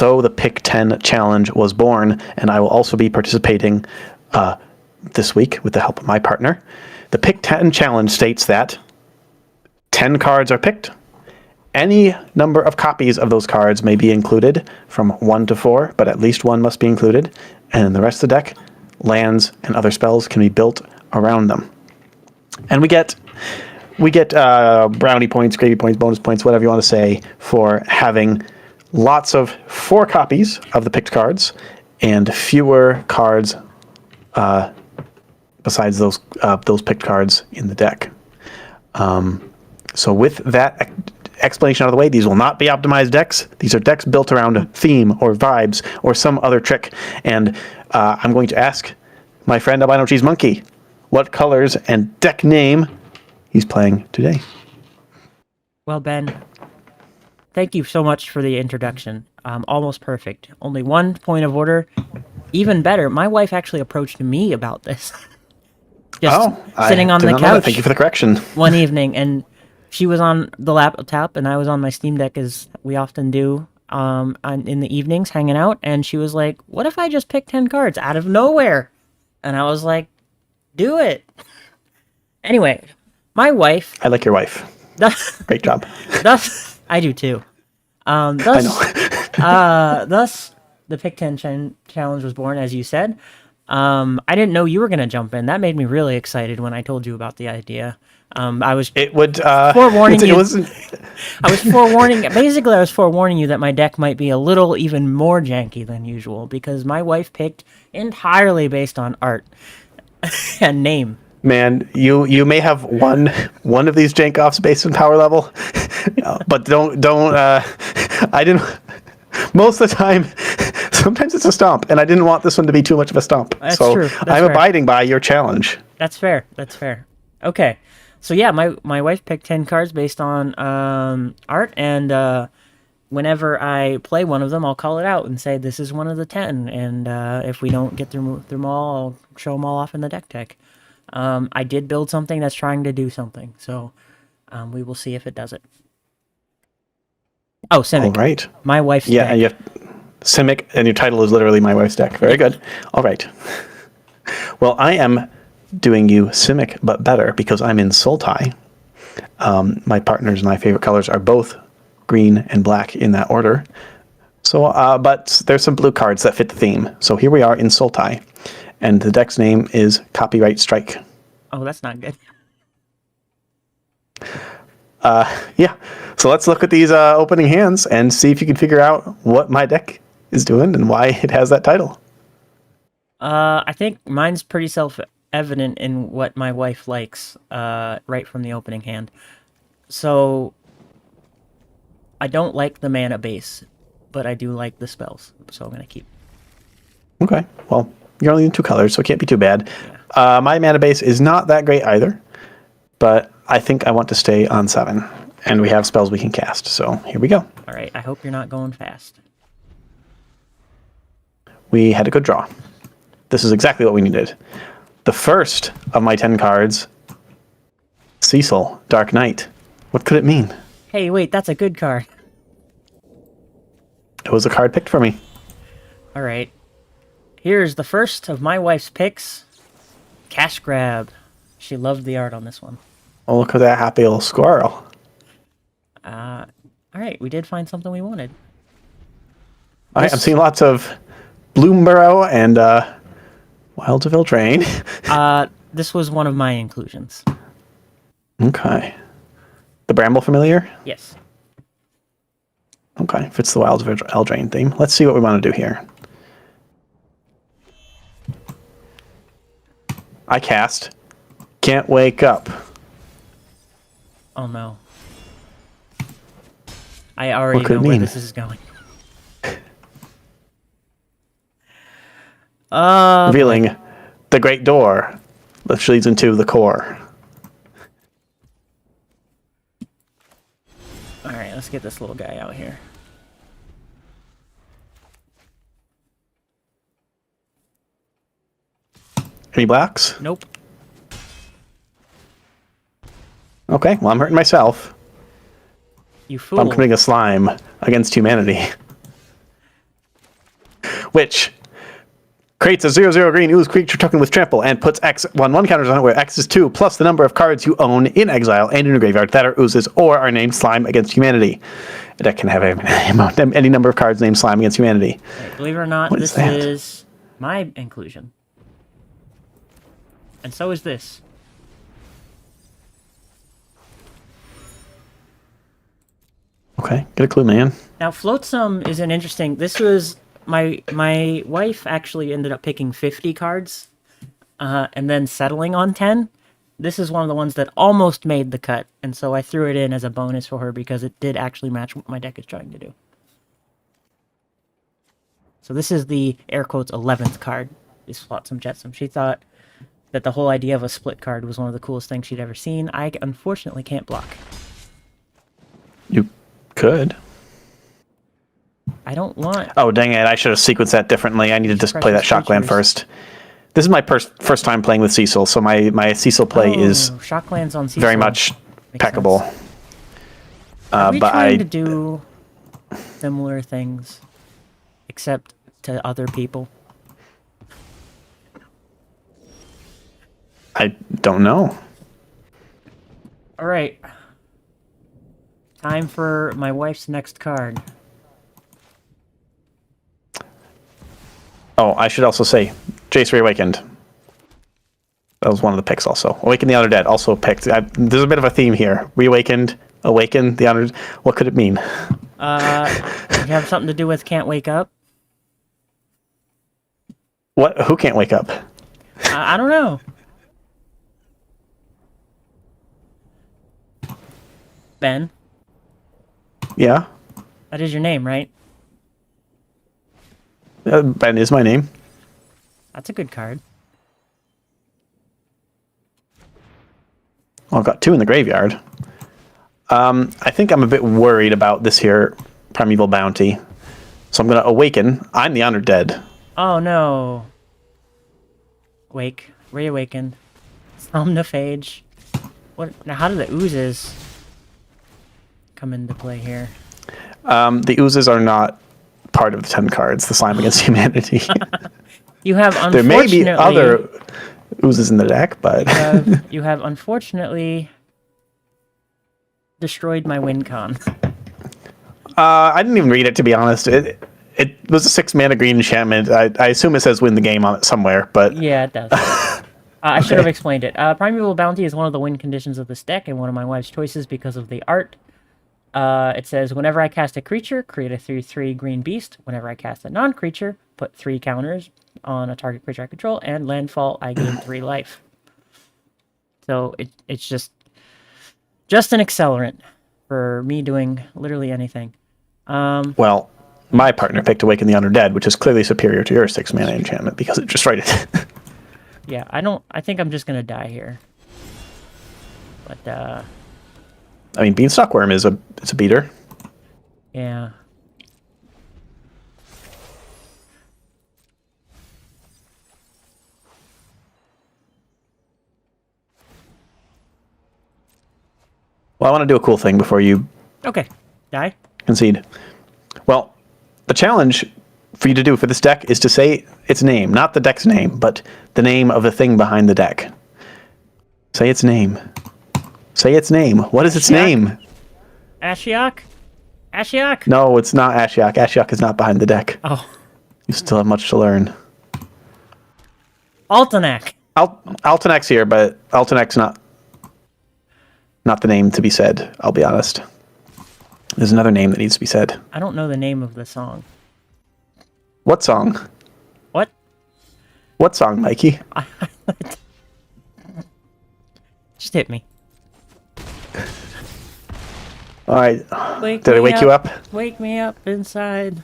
so the Pick 10 challenge was born, and I will also be participating this week with the help of my partner. The Pick 10 challenge states that 10 cards are picked. Any number of copies of those cards may be included, from 1 to 4, but at least 1 must be included. And in the rest of the deck, lands and other spells can be built around them. And we get brownie points, gravy points, bonus points, whatever you want to say, for having lots of 4 copies of the picked cards and fewer cards besides those picked cards in the deck. So with that explanation out of the way, these will not be optimized decks. These are decks built around a theme or vibes or some other trick. And I'm going to ask my friend Albino Cheese Monkey what colors and deck name he's playing today. Well, Ben, thank you so much for the introduction. Almost perfect. Only 1 point of order. Even better, my wife actually approached me about this. Just sitting on the couch. Thank you for the correction. One evening, and she was on the laptop, and I was on my Steam Deck, as we often do in the evenings, hanging out. And she was like, "What if I just pick 10 cards out of nowhere?" And I was like, "Do it." Anyway, my wife. I like your wife. Great job. I do too. I know. Thus, the Pick 10 challenge was born, as you said. I didn't know you were going to jump in. That made me really excited when I told you about the idea. I was forewarning you. Basically, I was forewarning you that my deck might be a little even more janky than usual because my wife picked entirely based on art and name. Man, you may have one of these jank-offs based on power level, but don't. I didn't. Most of the time, sometimes it's a stomp, and I didn't want this one to be too much of a stomp. That's true. I'm abiding by your challenge. That's fair. Okay. So yeah, my wife picked 10 cards based on art, and whenever I play one of them, I'll call it out and say this is one of the 10. And if we don't get through them all, I'll show them all off in the deck. I did build something that's trying to do something, so we will see if it does it. Oh, Simic. All right. My wife's deck. Yeah, and you have Simic, and your title is literally My Wife's Deck. Very good. All right. Well, I am doing you Simic, but better, because I'm in Sultai. My partners and my favorite colors are both green and black in that order. So, but there's some blue cards that fit the theme. So here we are in Sultai, and the deck's name is Copyright Strike. Oh, that's not good. Yeah. So let's look at these opening hands and see if you can figure out what my deck is doing and why it has that title. I think mine's pretty self-evident in what my wife likes right from the opening hand. So I don't like the mana base, but I do like the spells, so I'm going to keep. Okay. Well, you're only in 2 colors, so it can't be too bad. Yeah. My mana base is not that great either, but I think I want to stay on 7, and we have spells we can cast, so here we go. All right, I hope you're not going fast. We had a good draw. This is exactly what we needed. The first of my 10 cards, Cecil, Dark Knight. What could it mean? Hey, wait, that's a good card. It was a card picked for me. All right. Here's the first of my wife's picks, Cash Grab. She loved the art on this one. Oh, look at that happy little squirrel. All right, we did find something we wanted. All right, I'm seeing lots of Bloomburrow and Wilds of Eldraine. This was one of my inclusions. Okay. The Bramble Familiar? Yes. Okay, fits the Wilds of Eldraine theme. Let's see what we want to do here. I cast Can't Wake Up. Oh no. I already know where this is going. Revealing the Great Door, which leads into the core. Alright, let's get this little guy out here. Any blacks? Nope. Okay, well, I'm hurting myself. You fool. I'm committing a slime against humanity. which creates a 0/0 green ooze creature token with trample and puts X 1/1 counters on it, where X is 2 plus the number of cards you own in exile and in a graveyard that are oozes or are named Slime Against Humanity. A deck can have any number of cards named Slime Against Humanity. Right, believe it or not, this is my inclusion. And so is this. Okay, get a clue, man. Now, Flotsam is an interesting... This was... My wife actually ended up picking 50 cards and then settling on 10. This is one of the ones that almost made the cut, and so I threw it in as a bonus for her because it did actually match what my deck is trying to do. So this is the, air quotes, 11th card, is Flotsam Jetsam. She thought that the whole idea of a split card was one of the coolest things she'd ever seen. I unfortunately can't block. You could. I don't want... Oh, dang it. I should have sequenced that differently. I need to just play that Shockland first. This is my first time playing with Cecil, so my Cecil play is Shocklands on Cecil. very much peccable. Are we but trying to do similar things, except to other people? I don't know. All right. Time for my wife's next card. Oh, I should also say, Jace Reawakened. That was one of the picks also. Awaken the Undead, also picked. There's a bit of a theme here. Reawakened, Awaken the Undead. What could it mean? You have something to do with Can't Wake Up? What? Who can't wake up? I don't know. Ben? Yeah? That is your name, right? Ben is my name. That's a good card. Well, I've got 2 in the graveyard. I think I'm a bit worried about this here Primeval Bounty. So I'm going to Awaken. I'm the Undead. Oh, no. Wake. Reawakened. Somnophage. What? Now, how do the oozes come into play here? The oozes are not part of the 10 cards, the Slime Against Humanity. You have There may be other oozes in the deck, but... you have unfortunately destroyed my win con. I didn't even read it, to be honest. It was a 6-mana green enchantment. I assume it says win the game on it somewhere, but... Yeah, it does. I should have explained it. Primeval Bounty is one of the win conditions of this deck and one of my wife's choices because of the art. It says, whenever I cast a creature, create a 3/3 green beast. Whenever I cast a non-creature, put 3 counters on a target creature I control, and landfall, I gain 3 life. So it's just an accelerant for me doing literally anything. Well, my partner picked Awaken the Undead, which is clearly superior to your 6-mana enchantment because it just right it. Yeah, I think I'm just gonna die here. But I mean, Beanstalk Worm is a beater. yeah. Well, I want to do a cool thing before you Okay. Die. concede. Well, the challenge for you to do for this deck is to say its name, not the deck's name, but the name of the thing behind the deck. Say its name. Say its name. What is its name? Ashiok? Ashiok? No, it's not Ashiok. Ashiok is not behind the deck. Oh. You still have much to learn. Altanak. Altanak's here, but Altanak's not the name to be said, I'll be honest. There's another name that needs to be said. I don't know the name of the song. What song? What? What song, Mikey? Just hit me. Alright. Did I wake you up? Wake me up inside.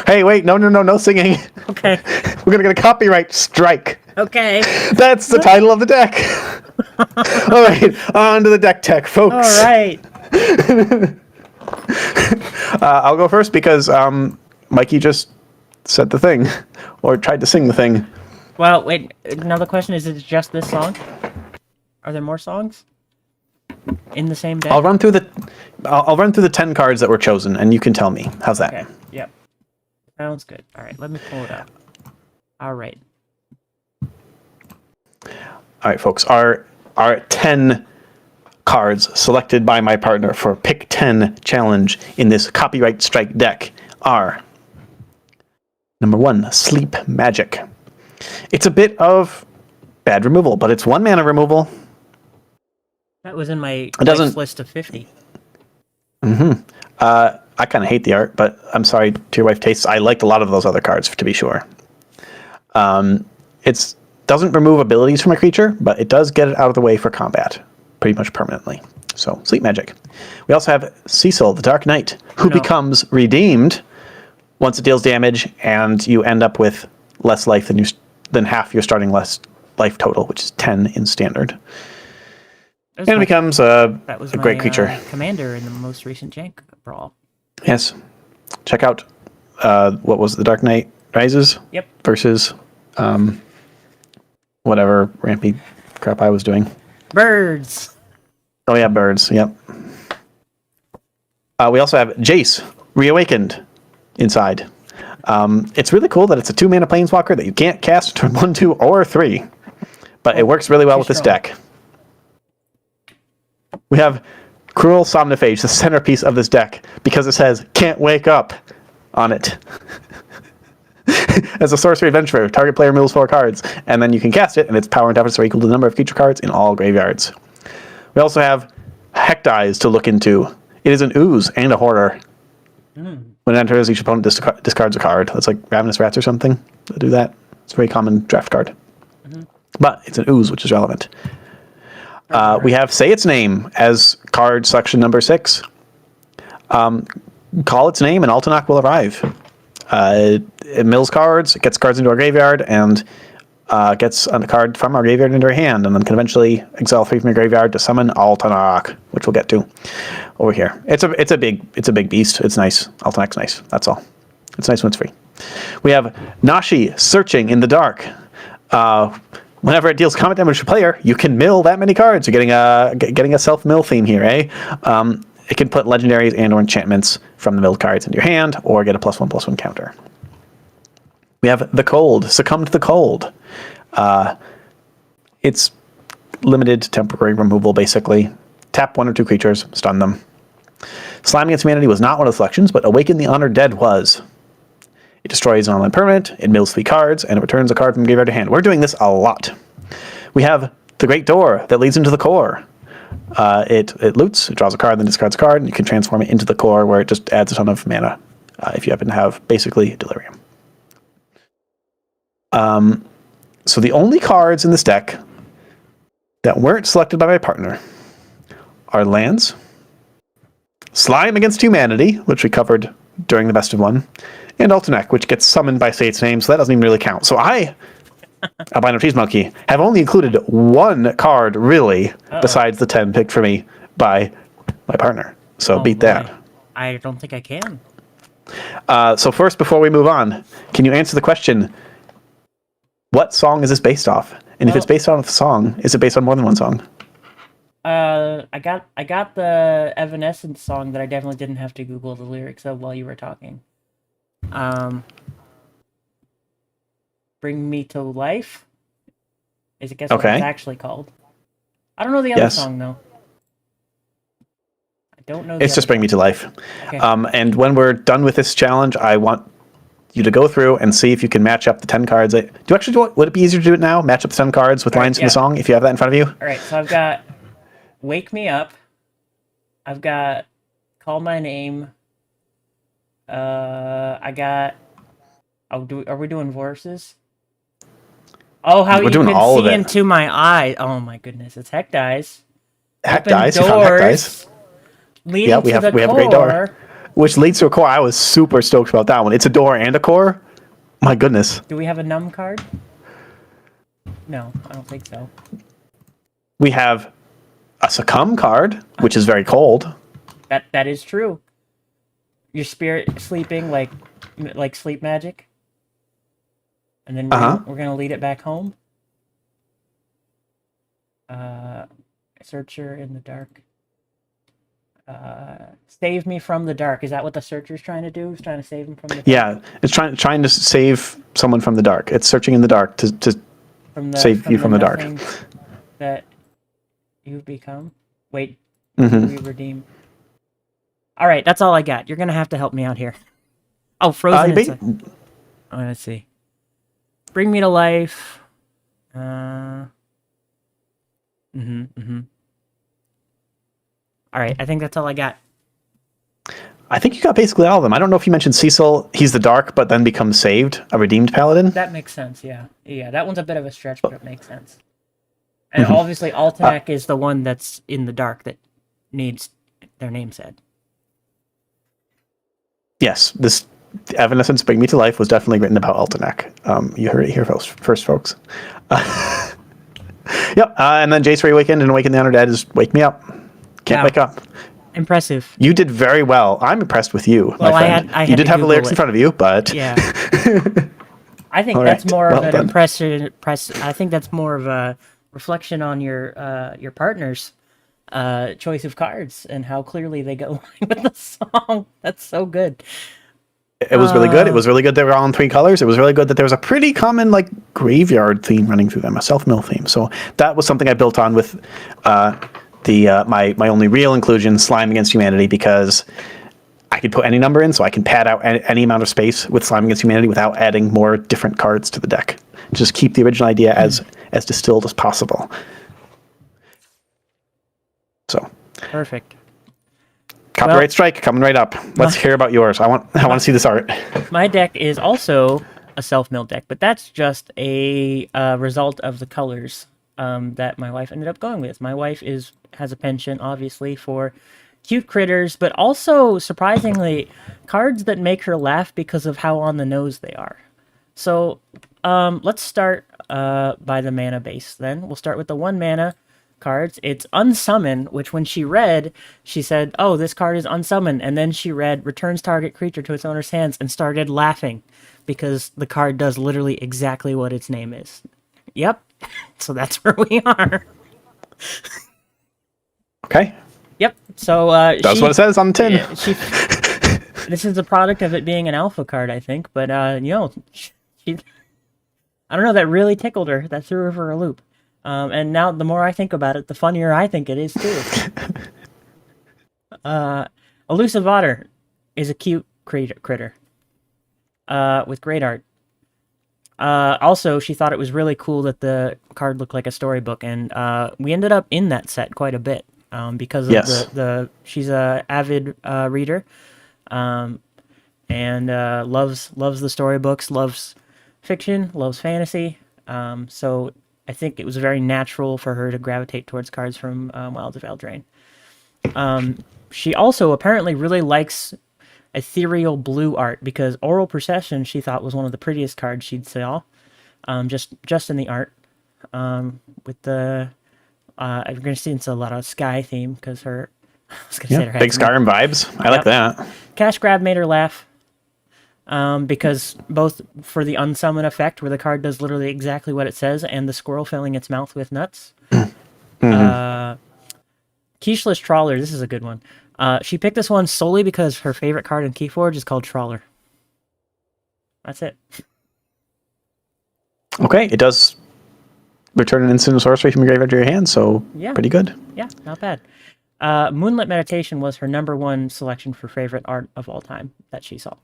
Hey, wait, no singing. Okay. We're gonna get a copyright strike. Okay. That's the title of the deck. Alright, on to the deck tech, folks. Alright. I'll go first because Mikey just said the thing, or tried to sing the thing. Well, wait, another question, is it just this song? Are there more songs in the same deck? I'll run through the 10 cards that were chosen, and you can tell me. How's that? Okay, yep. Sounds good. All right, let me pull it up. All right. All right, folks. Our 10 cards selected by my partner for Pick 10 challenge in this Copyright Strike deck are: number 1, Sleep Magic. It's a bit of bad removal, but it's 1 mana removal. That was in my doesn't- list of 50. I kind of hate the art, but I'm sorry to your wife tastes. I liked a lot of those other cards, to be sure. It doesn't remove abilities from a creature, but it does get it out of the way for combat, pretty much permanently. So, Sleep Magic. We also have Cecil, the Dark Knight, who becomes redeemed once it deals damage, and you end up with less life than half your starting life total, which is 10 in Standard. And it becomes a great creature. Commander in the most recent Jank brawl. Yes. Check out what was the Dark Knight Rises? Yep. Versus whatever rampy crap I was doing. Birds. Oh yeah, birds. Yep. We also have Jace, Reawakened, inside. It's really cool that it's a 2-mana planeswalker that you can't cast turn 1, 2, or 3. But it works really well with this deck. We have Cruel Somniphage, the centerpiece of this deck, because it says "Can't Wake Up" on it. As a sorcery adventurer, target player mills 4 cards, and then you can cast it, and its power and toughness are equal to the number of creature cards in all graveyards. We also have Hecdies to look into. It is an ooze and a horror. When it enters, each opponent discards a card. That's like Ravenous Rats or something. They'll do that. It's a very common draft card. But it's an ooze, which is relevant. We have Say Its Name as card selection number 6. Call its name and Altanach will arrive. It mills cards, it gets cards into our graveyard, and gets a card from our graveyard into our hand, and then can eventually exile 3 from your graveyard to summon Altanach, which we'll get to over here. It's a big beast. It's nice. Altanach's nice. That's all. It's nice when it's free. We have Nashi, Searching in the Dark. Whenever it deals combat damage to player, you can mill that many cards. You're getting a self-mill theme here, eh? It can put legendaries and/or enchantments from the milled cards into your hand, or get a +1/+1 counter. We have The Cold, Succumb to the Cold. It's limited temporary removal, basically. Tap 1 or 2 creatures, stun them. Slamming Against Humanity was not one of the selections, but Awaken the Honored Dead was. It destroys an online permanent, it mills 3 cards, and it returns a card from graveyard to hand. We're doing this a lot. We have The Great Door that leads into the core. It loots, it draws a card, then discards a card, and you can transform it into the core where it just adds a ton of mana if you happen to have basically Delirium. So the only cards in this deck that weren't selected by my partner are lands, Slime Against Humanity, which we covered during the best of one, and Altanach, which gets summoned by Say Its Name, so that doesn't even really count. So I, Albino Cheese Monkey, have only included 1 card, really, besides the 10 picked for me by my partner. So beat that. I don't think I can. So first, before we move on, can you answer the question, what song is this based off? And if it's based on a song, is it based on more than 1 song? I got the Evanescence song that I definitely didn't have to Google the lyrics of while you were talking. Bring Me to Life? Is it guess what it's actually called? I don't know the other song though. I don't know. It's just Bring Me to Life. Okay. And when we're done with this challenge, I want you to go through and see if you can match up the 10 cards. Would it be easier to do it now? Match up the 10 cards with lines from the song if you have that in front of you? All right, so I've got Wake Me Up. I've got Call My Name. I got. Are we doing verses? Oh, how we're you doing can all see of it. into my eye. Oh my goodness, it's Hecdies. Hecdies, you found Hecdies. Yeah, we have a great door, which leads to a core. I was super stoked about that one. It's a door and a core. My goodness. Do we have a numb card? No, I don't think so. We have a Succumb card, which is very cold. That is true. Your spirit sleeping like sleep magic. And then we're gonna lead it back home. Searcher in the Dark. Save me from the dark. Is that what the searcher's trying to do? Is trying to save him from the dark? Yeah, it's trying to save someone from the dark. It's searching in the dark to save you from the dark. nothing that you've become. Wait, Mm-hmm. we redeem. All right, that's all I got. You're gonna have to help me out here. Oh, frozen. Oh, let's see. Bring me to life. All right, I think that's all I got. I think you got basically all of them. I don't know if you mentioned Cecil. He's the dark, but then becomes saved, a redeemed paladin. That makes sense. Yeah, that one's a bit of a stretch, but it makes sense. And obviously, Altanek is the one that's in the dark that needs their name said. Yes, this Evanescence Bring Me to Life was definitely written about Altanek. You heard it here first, folks. Yep, and then Jace Reawakened and Awaken the Undead is Wake Me Up. Can't Wow. wake up. Impressive. You did very well. I'm impressed with you, Well, my friend. I You had did to have the Google lyrics in it. front of you, but Yeah. I think All that's right, more well of an done. I think that's more of a reflection on your partner's choice of cards and how clearly they go with the song. That's so good. it was really good. It was really good they were all in 3 colors. It was really good that there was a pretty common like graveyard theme running through them, a self-mill theme. So that was something I built on with my only real inclusion, Slime Against Humanity, because I could put any number in, so I can pad out any amount of space with Slime Against Humanity without adding more different cards to the deck. Just keep the original idea as distilled as possible. So, Perfect. copyright strike coming right up. Let's hear about yours. I want to see this art. My deck is also a self-milled deck, but that's just a result of the colors that my wife ended up going with. My wife has a penchant, obviously, for cute critters, but also, surprisingly, cards that make her laugh because of how on the nose they are. So let's start by the mana base then. We'll start with the 1 mana cards. It's Unsummon, which when she read, she said, oh, this card is Unsummon. And then she read, returns target creature to its owner's hands, and started laughing because the card does literally exactly what its name is. Yep. So that's where we are. Okay. Yep. So That's what it says on the tin. This is a product of it being an alpha card, I think. But she, I don't know. That really tickled her. That threw her for a loop. And now, the more I think about it, the funnier I think it is too. Elusive Otter is a cute critter with great art. Also, she thought it was really cool that the card looked like a storybook, and we ended up in that set quite a bit because of Yes. she's a avid reader, and loves the storybooks, loves fiction, loves fantasy. So I think it was very natural for her to gravitate towards cards from Wilds of Eldraine. She also apparently really likes ethereal blue art because Oral Procession she thought was one of the prettiest cards she'd saw, just in the art. With the I'm going to see it's a lot of sky theme because her I was going to say her Big Skyrim vibes. I like that. Cash Grab made her laugh. Because both for the unsummon effect, where the card does literally exactly what it says, and the squirrel filling its mouth with nuts. Keyshless Trawler, this is a good one. She picked this one solely because her favorite card in Keyforge is called Trawler. That's it. Okay, it does return an instant sorcery from your graveyard to your hand, so Yeah. pretty good. Yeah, not bad. Moonlit Meditation was her #1 selection for favorite art of all time that she saw.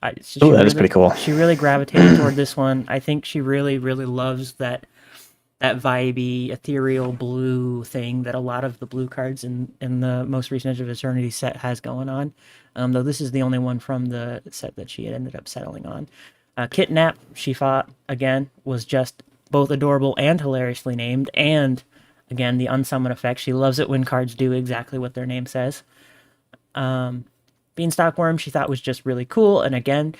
That is pretty cool. She really gravitated toward this one. I think she really, really loves that vibey, ethereal blue thing that a lot of the blue cards in the most recent Edge of Eternity set has going on. Though this is the only one from the set that she had ended up settling on. Kitnap, she thought, again, was just both adorable and hilariously named. And, again, the unsummon effect. She loves it when cards do exactly what their name says. Beanstalk Worm, she thought was just really cool. And, again,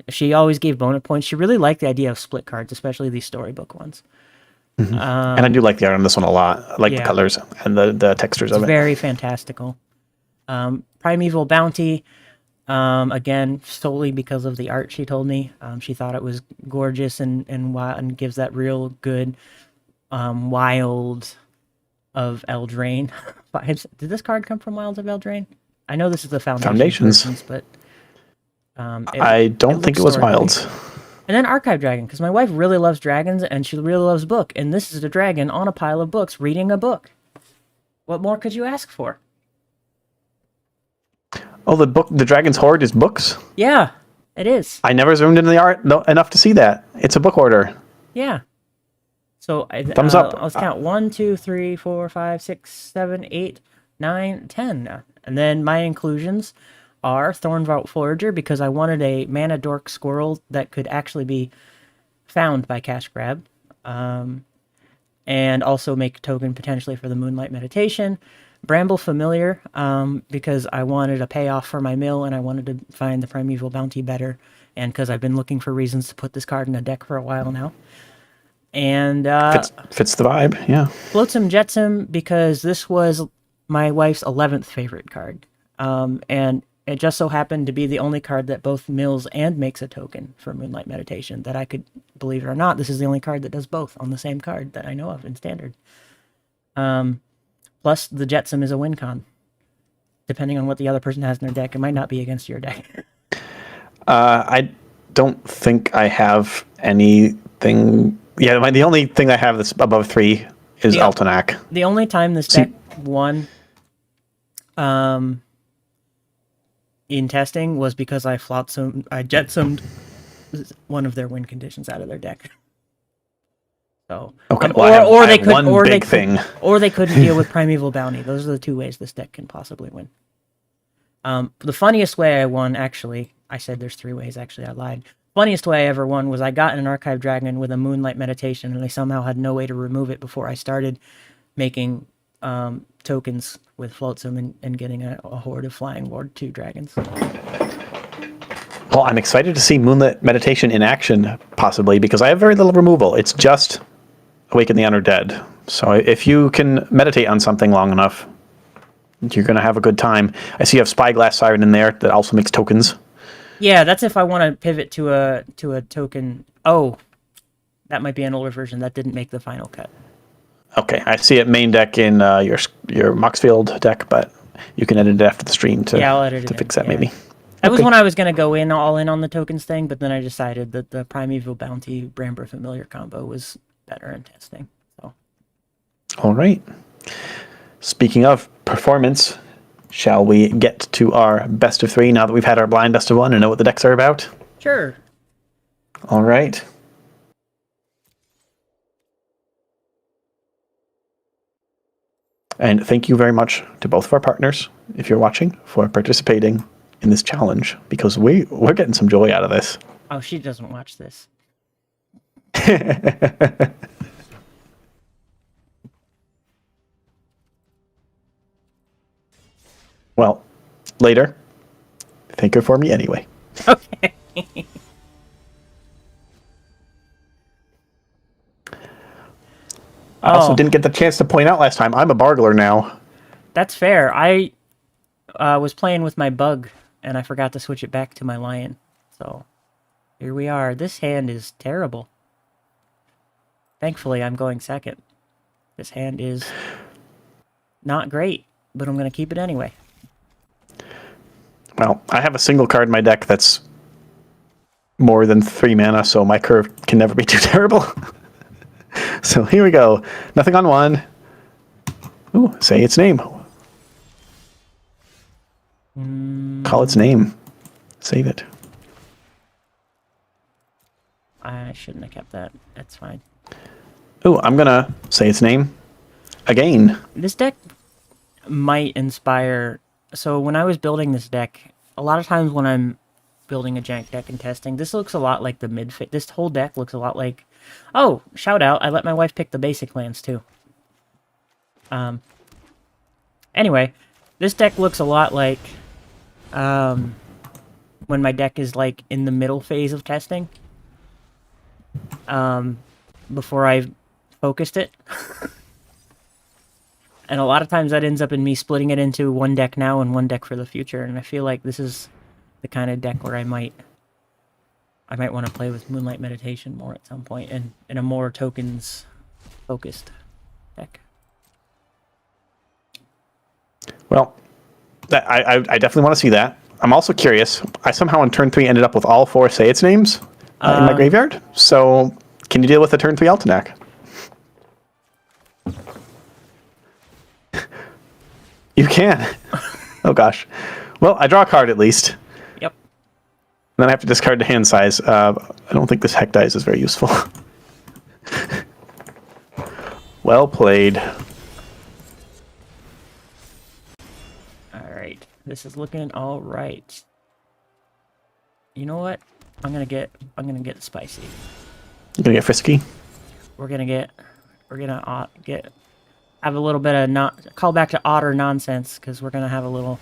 she always gave bonus points. She really liked the idea of split cards, especially these storybook ones. And I do like the art on this one a lot. I like the colors and the textures of it. Very fantastical. Primeval Bounty, again, solely because of the art, she told me. She thought it was gorgeous and gives that real good wild of Eldraine Did this card come from Wilds of Eldraine? I know this is the Foundations. versions, but I don't think it was Wilds. And then Archive Dragon, because my wife really loves dragons and she really loves book, and this is a dragon on a pile of books reading a book. What more could you ask for? Oh, the Dragon's Hoard is books? Yeah, it is. I never zoomed into the art enough to see that. It's a book hoarder. Yeah. So Thumbs up. Let's count 1, 2, 3, 4, 5, 6, 7, 8, 9, 10. And then my inclusions are Thornvault Forager, because I wanted a mana dork squirrel that could actually be found by cash grab. And also make a token potentially for the Moonlight Meditation. Bramble Familiar, because I wanted a payoff for my mill and I wanted to find the Primeval Bounty better, and because I've been looking for reasons to put this card in a deck for a while now. And fits the vibe, yeah. Flotsam Jetsam, because this was my wife's 11th favorite card. And it just so happened to be the only card that both mills and makes a token for Moonlight Meditation that I could, believe it or not, this is the only card that does both on the same card that I know of in Standard. Plus, the Jetsam is a win con. Depending on what the other person has in their deck, it might not be against your deck. I don't think I have anything... Yeah, the only thing I have that's above 3 is Altonac. The only time this deck won in testing was because I jetsomed one of their win conditions out of their deck. So okay, or they couldn't deal with Primeval Bounty. Those are the two ways this deck can possibly win. The funniest way I won, actually, I said there's 3 ways. Actually, I lied. Funniest way I ever won was I got an Archive Dragon with a Moonlight Meditation, and I somehow had no way to remove it before I started making tokens with Flotsam and getting a horde of Flying Ward 2 dragons. Well, I'm excited to see Moonlit Meditation in action, possibly, because I have very little removal. It's just Awaken the Undead. So if you can meditate on something long enough, you're going to have a good time. I see you have Spyglass Siren in there that also makes tokens. Yeah, that's if I want to pivot to a token. Oh, that might be an older version. That didn't make the final cut. Okay, I see it main deck in your Moxfield deck, but you can edit it after the stream to fix that maybe. That was when I was going to go all in on the tokens thing, but then I decided that the Primeval Bounty Bramble Familiar combo was better in testing. So. All right. Speaking of performance, shall we get to our best of 3 now that we've had our blind best of 1 and know what the decks are about? Sure. All right. And thank you very much to both of our partners, if you're watching, for participating in this challenge, because we're getting some joy out of this. Oh, she doesn't watch this. Well, later. Thank her for me anyway. Okay. I also didn't get the chance to point out last time, I'm a Bargler now. That's fair. I was playing with my bug, and I forgot to switch it back to my lion. So, here we are. This hand is terrible. Thankfully, I'm going second. This hand is not great, but I'm going to keep it anyway. Well, I have a single card in my deck that's more than 3 mana, so my curve can never be too terrible. So here we go. Nothing on 1. Ooh, say its name. Call its name. Save it. I shouldn't have kept that. That's fine. Ooh, I'm gonna say its name again. This deck might inspire... So when I was building this deck, a lot of times when I'm building a jank deck and testing, this looks a lot like the mid-phase. This whole deck looks a lot like... Oh, shout out. I let my wife pick the basic lands too. Anyway, this deck looks a lot like when my deck is like in the middle phase of testing. Before I focused it. And a lot of times that ends up in me splitting it into one deck now and one deck for the future. And I feel like this is the kind of deck where I might want to play with Moonlight Meditation more at some point, and in a more tokens-focused deck. Well, I definitely want to see that. I'm also curious. I somehow on turn 3 ended up with all 4 Say Its names in my graveyard. So can you deal with the turn 3 Altenac? You can. Oh gosh. Well, I draw a card at least. Yep. Then I have to discard the hand size. I don't think this heck dice is very useful. Well played. Alright. This is looking alright. You know what? I'm gonna get spicy. You gonna get frisky? We're gonna have a little bit of call back to otter nonsense, because we're gonna have a little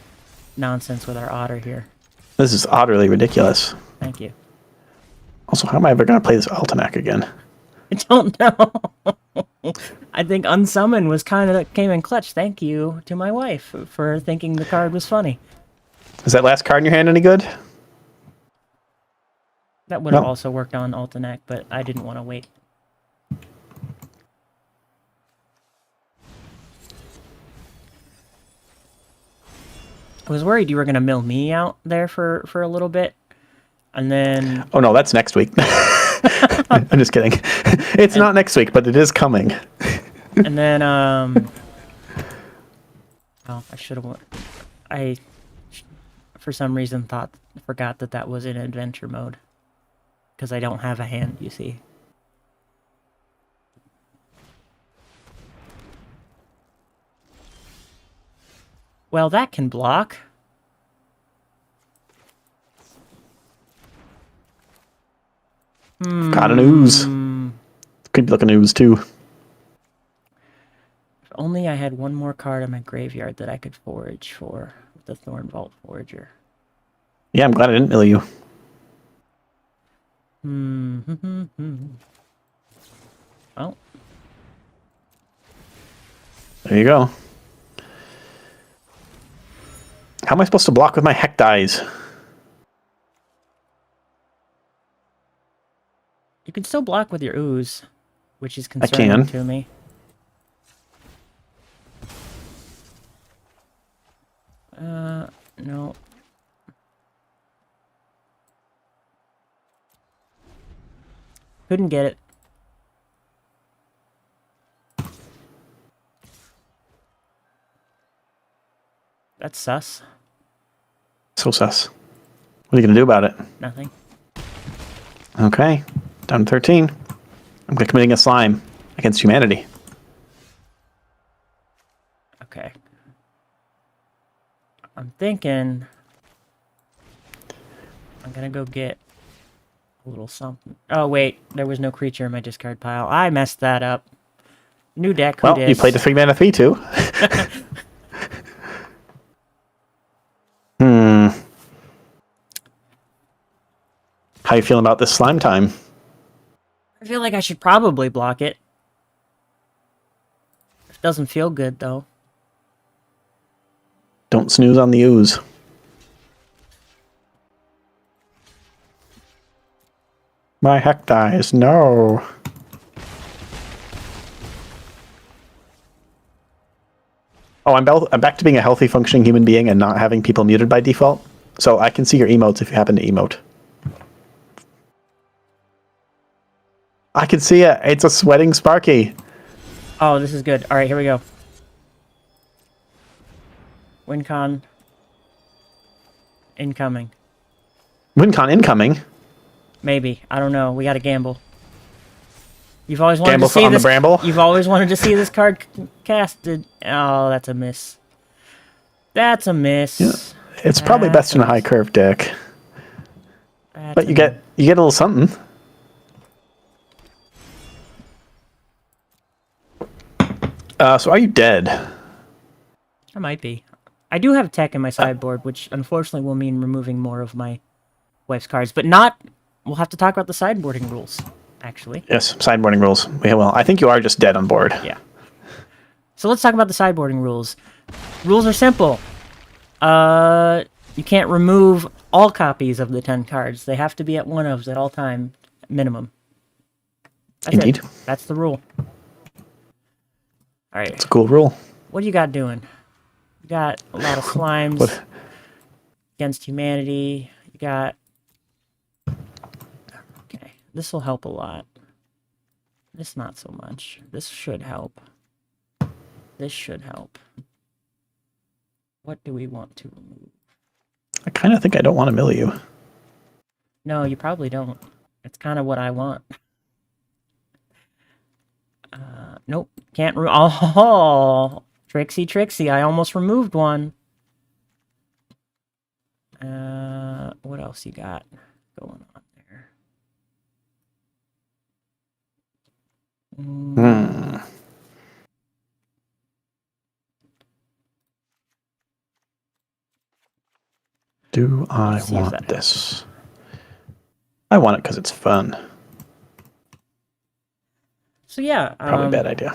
nonsense with our otter here. This is utterly ridiculous. Thank you. Also, how am I ever gonna play this Altenac again? I don't know. I think Unsummon came in clutch. Thank you to my wife for thinking the card was funny. Is that last card in your hand any good? That would have also worked on Altenac, but I didn't want to wait. I was worried you were going to mill me out there for a little bit, and then... Oh no, that's next week. I'm just kidding. It's not next week, but it is coming. And then, oh, I should have... for some reason, forgot that was in adventure mode. Because I don't have a hand, you see. Well, that can block. Got an ooze. Could be looking ooze too. If only I had one more card in my graveyard that I could forage for with the Thorn Vault Forager. Yeah, I'm glad I didn't mill you. Oh. There you go. How am I supposed to block with my heck dies? You can still block with your ooze, which is concerning to me. No. Couldn't get it. That's sus. So sus. What are you going to do about it? Nothing. Okay. Down to 13. I'm committing a slime against humanity. Okay. I'm thinking I'm going to go get a little something. Oh, wait. There was no creature in my discard pile. I messed that up. New deck. Well, you played the 3-mana 3/2. How you feeling about this slime time? I feel like I should probably block it. It doesn't feel good, though. Don't snooze on the ooze. My heck dies. No. Oh, I'm back to being a healthy, functioning human being and not having people muted by default. So I can see your emotes if you happen to emote. I can see it. It's a sweating Sparky. Oh, this is good. All right, here we go. WinCon incoming. WinCon incoming? Maybe. I don't know. We got to gamble. You've always wanted Gamble to see on this. the bramble? You've always wanted to see this card casted. Oh, that's a miss. That's a miss. Yeah. It's probably best in a high curve deck. But you get a little something. So are you dead? I might be. I do have tech in my sideboard, which unfortunately will mean removing more of my wife's cards, but not... We'll have to talk about the sideboarding rules, actually. Yes, sideboarding rules. Yeah, well, I think you are just dead on board. Yeah. So let's talk about the sideboarding rules. Rules are simple. You can't remove all copies of the 10 cards. They have to be at one ofs at all time, minimum. That's Indeed. it. That's the rule. All right. It's a cool rule. What do you got doing? You got a lot of slimes What? against humanity. You got... Okay, this will help a lot. This not so much. This should help. This should help. What do we want to remove? I kind of think I don't want to mill you. No, you probably don't. It's kind of what I want. Nope. Can't oh, Trixie. I almost removed one. What else you got going on there? Do I want this? I want it because it's fun. So yeah, Probably a bad idea.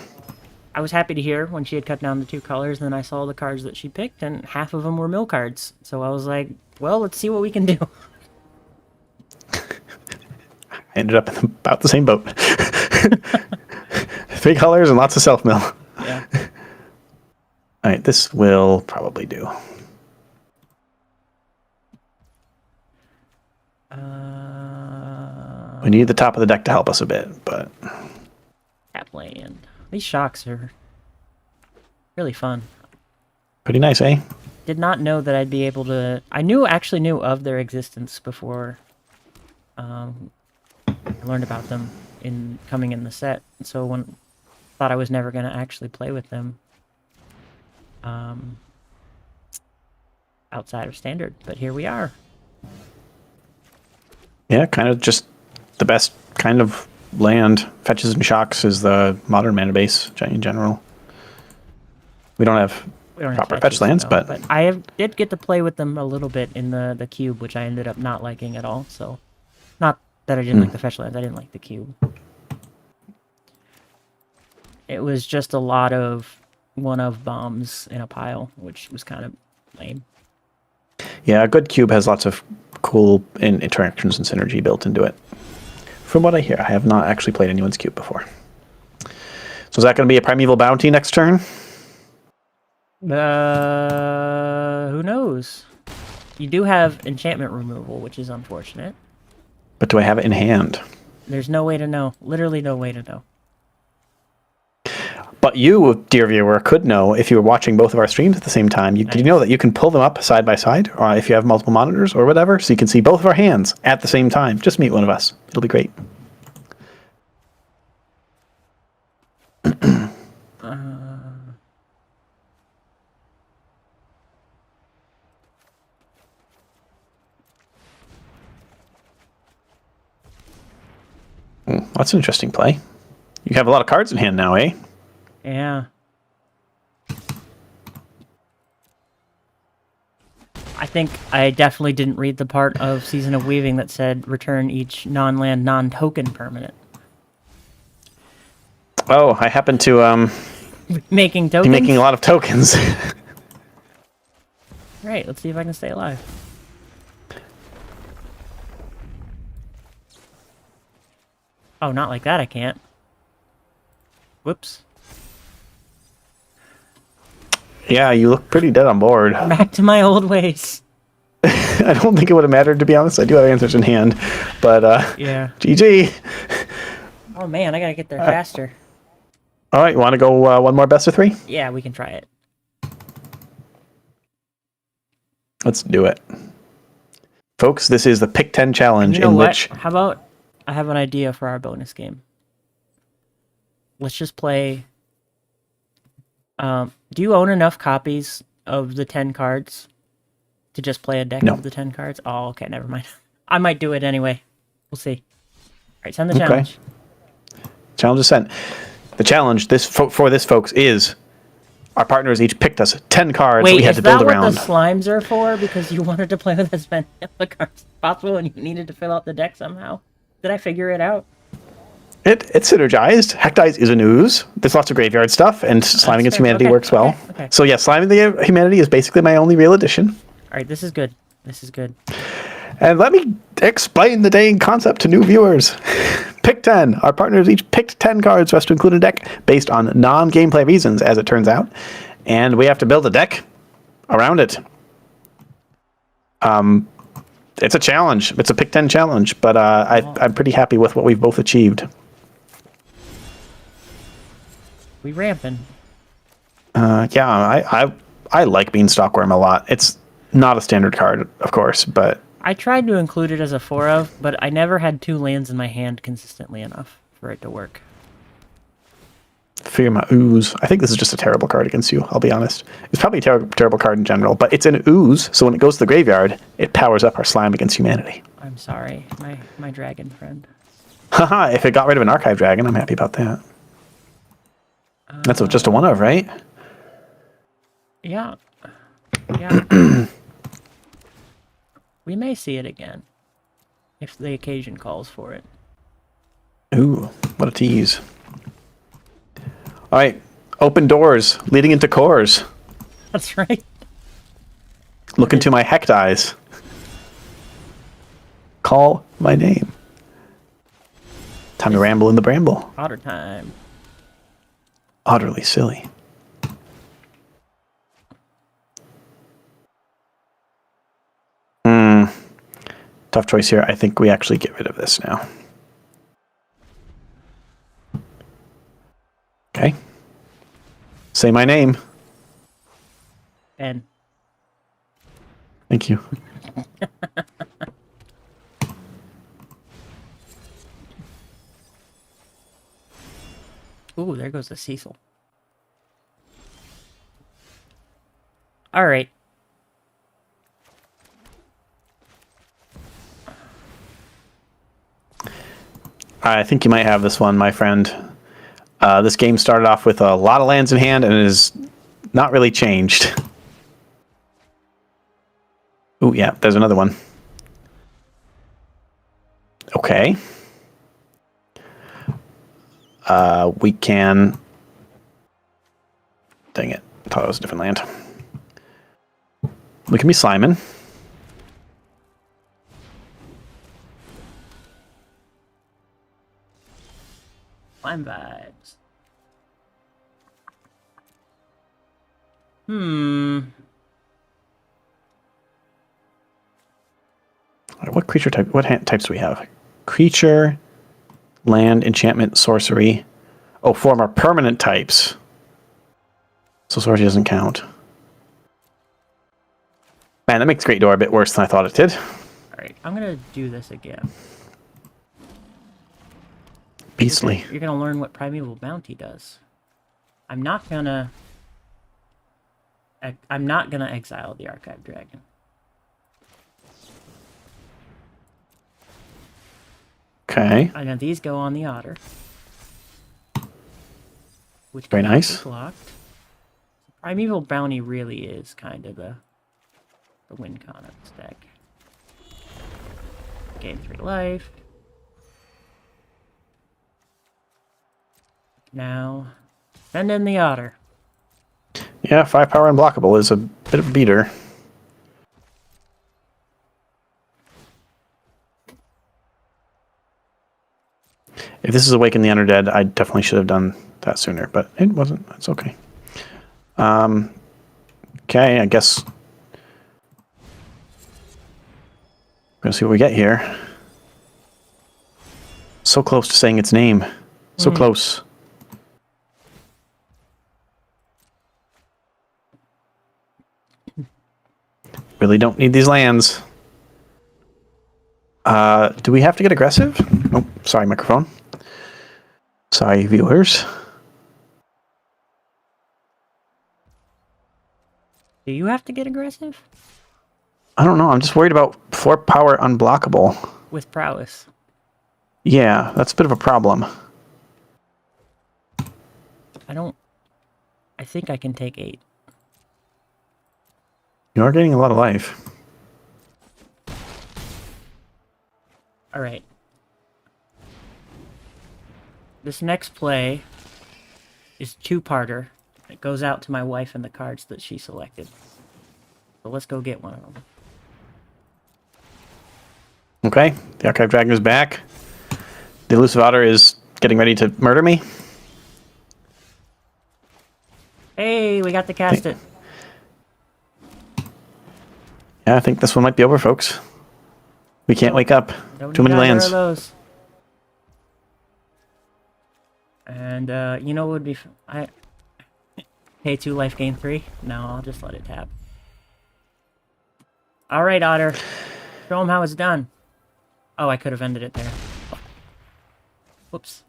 I was happy to hear when she had cut down the 2 colors, and then I saw the cards that she picked, and half of them were mill cards. So I was like, well, let's see what we can do. I ended up in about the same boat. 3 colors and lots of self-mill. Yeah. All right, this will probably do. We need the top of the deck to help us a bit, but... Tap land. These shocks are really fun. Pretty nice, eh? Did not know that I'd be able to... I actually knew of their existence before I learned about them coming in the set. So thought I was never going to actually play with them outside of Standard. But here we are. Yeah, kind of just the best kind of land. Fetches and shocks is the modern mana base in general. We don't have proper fetch lands, but I did get to play with them a little bit in the cube, which I ended up not liking at all. So, not that I didn't like the fetch lands, I didn't like the cube. It was just a lot of one-of bombs in a pile, which was kind of lame. Yeah, a good cube has lots of cool interactions and synergy built into it. From what I hear, I have not actually played anyone's cube before. So is that going to be a Primeval Bounty next turn? Who knows? You do have enchantment removal, which is unfortunate. But do I have it in hand? There's no way to know. Literally no way to know. But you, dear viewer, could know if you were watching both of our streams at the same time. Did you know that you can pull them up side by side, or if you have multiple monitors or whatever, so you can see both of our hands at the same time. Just meet one of us. It'll be great. That's an interesting play. You have a lot of cards in hand now, eh? Yeah. I think I definitely didn't read the part of Season of Weaving that said return each non-land, non-token permanent. Oh, I happen to making tokens? be making a lot of tokens. Great, let's see if I can stay alive. Oh, not like that I can't. Whoops. Yeah, you look pretty dead on board. Back to my old ways. I don't think it would have mattered, to be honest. I do have answers in hand, but yeah. GG. Oh man, I gotta get there faster. All right, you want to go one more best of 3? Yeah, we can try it. Let's do it. Folks, this is the Pick 10 challenge You know in what? which... How about I have an idea for our bonus game. Let's just play... do you own enough copies of the 10 cards to just play a deck of the 10 cards? Oh, okay, never mind. I might do it anyway. We'll see. All right, send the challenge. Challenge is sent. The challenge for this, folks, is our partners each picked us 10 cards that we had to build around. Wait, is that what the slimes are for? Because you wanted to play with as many of the cards as possible and you needed to fill out the deck somehow? Did I figure it out? It's synergized. Hectize is an ooze. There's lots of graveyard stuff, and Sliming Against Humanity works well. Okay. So yeah, Sliming the Humanity is basically my only real addition. All right, this is good. This is good. And let me explain the dang concept to new viewers. Pick 10. Our partners each picked 10 cards for us to include in a deck based on non-gameplay reasons, as it turns out. And we have to build a deck around it. It's a challenge. It's a pick 10 challenge, but I'm pretty happy with what we've both achieved. We ramping. Yeah, I like Beanstalk Worm a lot. It's not a standard card, of course, but I tried to include it as a 4 of, but I never had 2 lands in my hand consistently enough for it to work. Fear my ooze. I think this is just a terrible card against you, I'll be honest. It's probably a terrible card in general, but it's an ooze, so when it goes to the graveyard, it powers up our slime against humanity. I'm sorry, my dragon friend. Haha, if it got rid of an archive dragon, I'm happy about that. That's just a 1 of, right? Yeah. Yeah. We may see it again. If the occasion calls for it. Ooh, what a tease. Alright, open doors, leading into cores. That's right. Look into my hecked eyes. Call my name. Time to ramble in the bramble. Otter time. Utterly silly. Tough choice here. I think we actually get rid of this now. Okay. Say my name. Ben. Thank you. Ooh, there goes the Cecil. All right. I think you might have this one, my friend. This game started off with a lot of lands in hand and it is not really changed. Ooh, yeah, there's another one. Okay. We can... Dang it. I thought it was a different land. We can be Sliming. Slime vibes. What creature type? What types do we have? Creature, land, enchantment, sorcery. Oh, 4 more permanent types. So sorcery doesn't count. Man, that makes Great Door a bit worse than I thought it did. Alright, I'm gonna do this again. Beastly. You're gonna learn what Primeval Bounty does. I'm not gonna exile the Archive Dragon. Okay. I know these go on the Otter. Which Very cannot be nice. blocked. Primeval Bounty really is kind of the win con of this deck. Gain 3 life. Now, send in the Otter. Yeah, 5 power unblockable is a bit of a beater. If this is Awaken the Undead, I definitely should have done that sooner, but it wasn't. That's okay. Okay, I guess we're gonna see what we get here. So close to saying its name. So close. Really don't need these lands. Do we have to get aggressive? Oh, sorry, microphone. Sorry, viewers. Do you have to get aggressive? I don't know. I'm just worried about 4 power unblockable. With prowess. Yeah, that's a bit of a problem. I think I can take 8. You are getting a lot of life. Alright. This next play is 2-parter. It goes out to my wife and the cards that she selected. So let's go get one of them. Okay, the Archive Dragon is back. The Elusive Otter is getting ready to murder me. Hey, we got to cast it. Yeah, I think this one might be over, folks. We can't wake up. Don't Too need many either lands. of those. And you know what would be? I pay 2 life, gain 3. No, I'll just let it tap. All right, Otter. Show him how it's done. Oh, I could have ended it there. Whoops.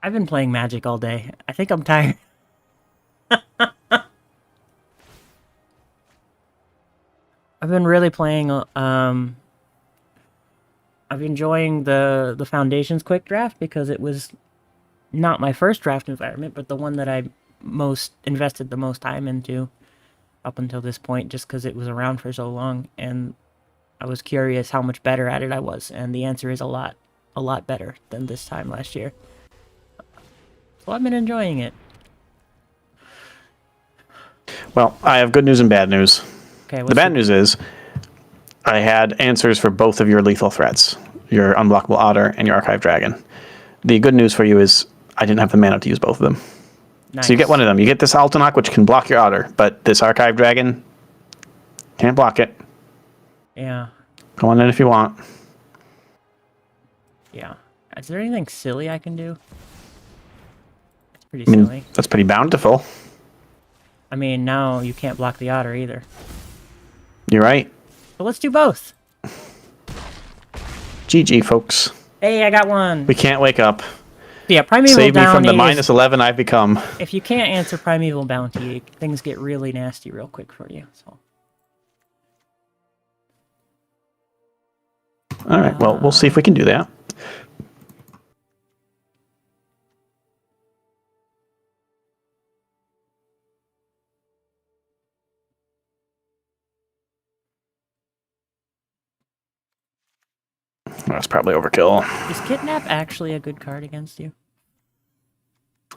I've been playing Magic all day. I think I'm tired. I've been really playing. I'm enjoying the Foundations quick draft because it was not my first draft environment, but the one that I most invested the most time into up until this point, just because it was around for so long, and I was curious how much better at it I was, and the answer is a lot better than this time last year. So I've been enjoying it. Well, I have good news and bad news. Okay, The bad news is I had answers for both of your lethal threats, your Unblockable Otter and your Archive Dragon. The good news for you is I didn't have the mana to use both of them. Nice. So you get one of them. You get this Altanok, which can block your Otter, but this Archive Dragon can't block it. Yeah. Go on in if you want. Yeah. Is there anything silly I can do? It's pretty I mean, silly. that's pretty bountiful. I mean, now you can't block the Otter either. You're right. But let's do both. GG, folks. Hey, I got one. We can't wake up. Yeah, Primeval Save me from Bounty the is- -11 I've become. If you can't answer Primeval Bounty, things get really nasty real quick for you. So. All right, well, we'll see if we can do that. That's probably overkill. Is Kidnap actually a good card against you?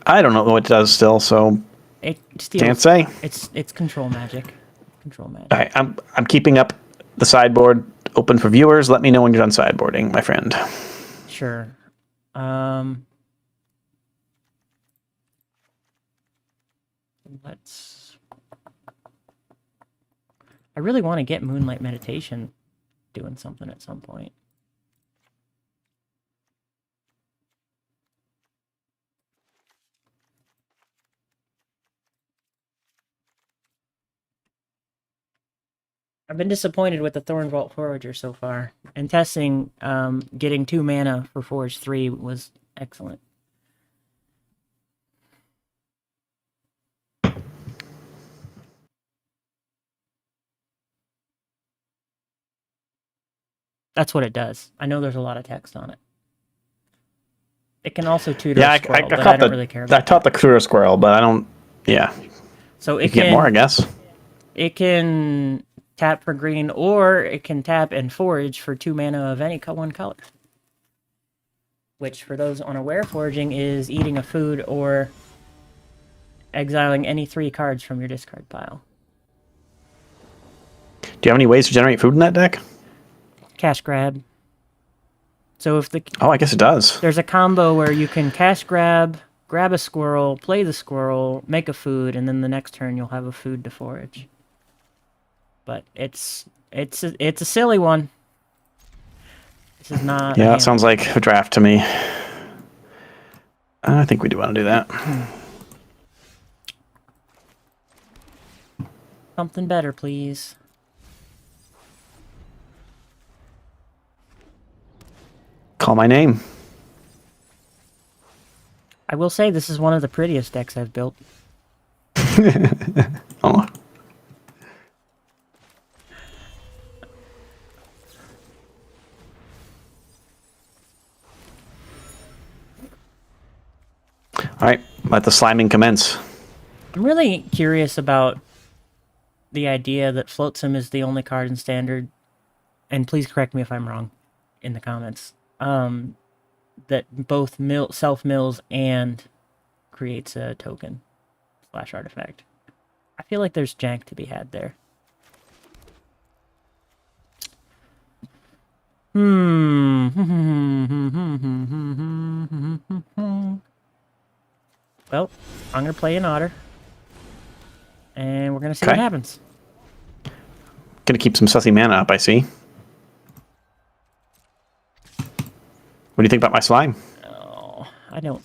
I don't know what it does still, so It steals. can't say. It's control magic. Control magic. All right, I'm keeping up the sideboard open for viewers. Let me know when you're done sideboarding, my friend. Sure. Let's. I really want to get Moonlight Meditation doing something at some point. I've been disappointed with the Thornvault Forager so far, and testing getting 2 mana for Forge 3 was excellent. That's what it does. I know there's a lot of text on it. It can also tutor Yeah, a squirrel, but I caught don't the really care about I taught the Cthulhu Squirrel, but I don't. Yeah, So you it can get can more, I guess. It can tap for green, or it can tap and forage for 2 mana of any one color. Which, for those unaware, foraging is eating a food or exiling any 3 cards from your discard pile. Do you have any ways to generate food in that deck? Cash grab. So if Oh, I guess it does. there's a combo where you can cash grab a squirrel, play the squirrel, make a food, and then the next turn you'll have a food to forage. But it's a silly one. This is not. Yeah, that sounds like a draft to me. I think we do want to do that. Something better, please. Call my name. I will say this is one of the prettiest decks I've built. Oh. All right, let the sliming commence. I'm really curious about the idea that Flotsam is the only card in Standard, and please correct me if I'm wrong in the comments, that both self-mills and creates a token / artifact. I feel like there's jank to be had there. Well, I'm going to play an Otter. And we're gonna see what Okay. happens. Gonna keep some sussy mana up, I see. What do you think about my slime? Oh, I don't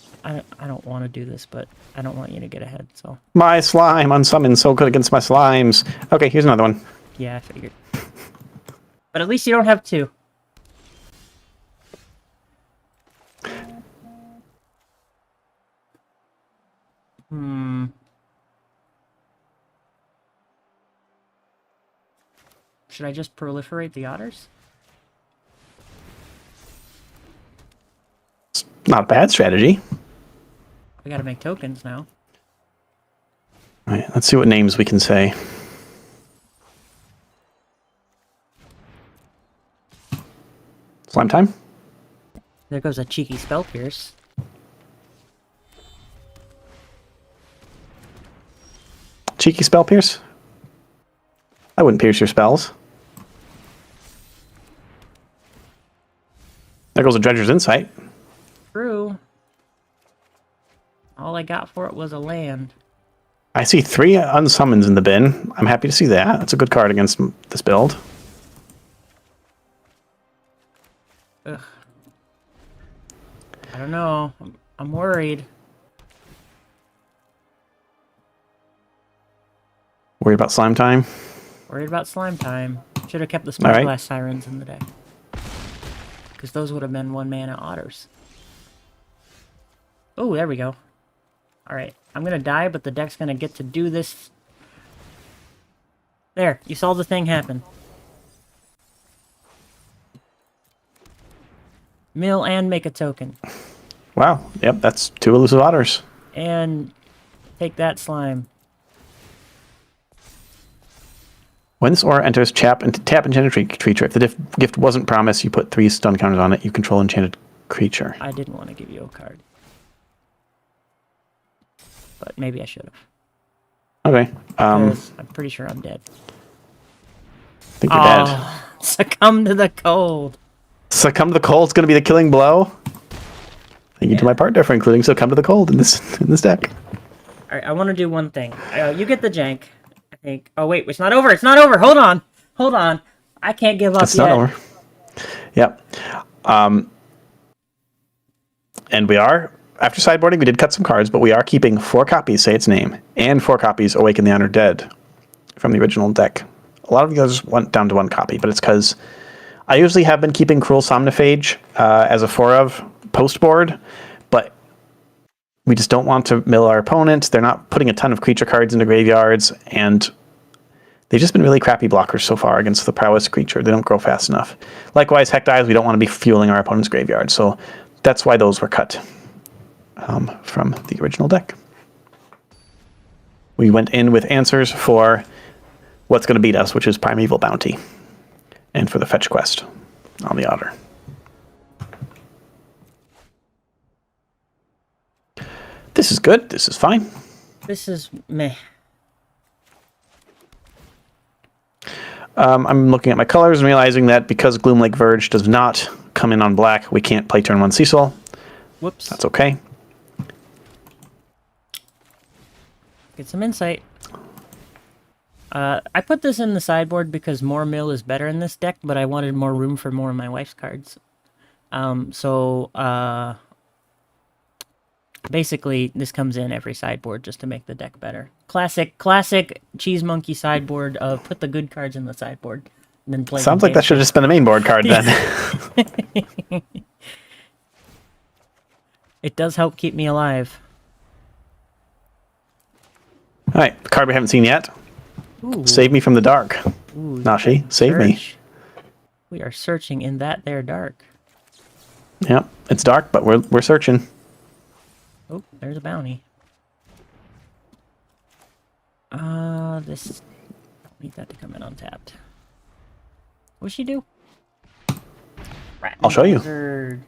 want to do this, but I don't want you to get ahead. So My slime unsummoned, so good against my slimes. Okay, here's another one. yeah, I figured. But at least you don't have two. Should I just proliferate the otters? Not a bad strategy. We gotta make tokens now. All right, let's see what names we can say. Slime time? There goes a cheeky spell pierce. Cheeky spell pierce? I wouldn't pierce your spells. There goes a Dredger's Insight. True. All I got for it was a land. I see 3 unsummons in the bin. I'm happy to see that. That's a good card against this build. Ugh. I don't know. I'm worried. Worried about slime time? Worried about slime time. Should have kept the All right. Spyglass Sirens in the deck. Because those would have been 1-mana otters. Oh, there we go. Alright, I'm gonna die, but the deck's gonna get to do this. There, you saw the thing happen. Mill and make a token. Wow. Yep, that's 2 elusive otters. And take that slime. When this aura enters, tap enchanted creature. If the gift wasn't promised, you put 3 stun counters on it. You control enchanted creature. I didn't want to give you a card. But maybe I should have. Okay. I I'm pretty sure I'm dead. think you're dead. Succumb to the cold. Succumb to the cold is going to be the killing blow. Thank you to my partner for including succumb to the cold in this deck. Alright, I want to do one thing. You get the jank, I think. Oh, wait, it's not over. It's not over. Hold on. Hold on. I can't give up It's yet. not over. Yep. And we are, after sideboarding, we did cut some cards, but we are keeping 4 copies, Say Its Name, and 4 copies, Awaken the Honored Dead, from the original deck. A lot of you guys went down to 1 copy, but it's because I usually have been keeping Cruel Somnophage as a 4 of post board, but we just don't want to mill our opponent. They're not putting a ton of creature cards into graveyards, and they've just been really crappy blockers so far against the prowess creature. They don't grow fast enough. Likewise, Heck Dives, we don't want to be fueling our opponent's graveyard, so that's why those were cut from the original deck. We went in with answers for what's going to beat us, which is Primeval Bounty, and for the fetch quest on the Otter. This is good. This is fine. This is meh. I'm looking at my colors and realizing that because Gloomlake Verge does not come in on black, we can't play turn 1 Cecil. Whoops. That's okay. Get some insight. I put this in the sideboard because more mill is better in this deck, but I wanted more room for more of my wife's cards. Basically, this comes in every sideboard just to make the deck better. Classic Cheese Monkey sideboard of put the good cards in the sideboard. And then play Sounds like that should have just been a main board card then. It does help keep me alive. All right, the card we haven't seen yet. Ooh. Save me from the dark. Ooh, Nashi, save me. search. We are searching in that there dark. Yep, it's dark, but we're searching. Oh, there's a bounty. This... need that to come in untapped. What'd she do? I'll show you. Wizard.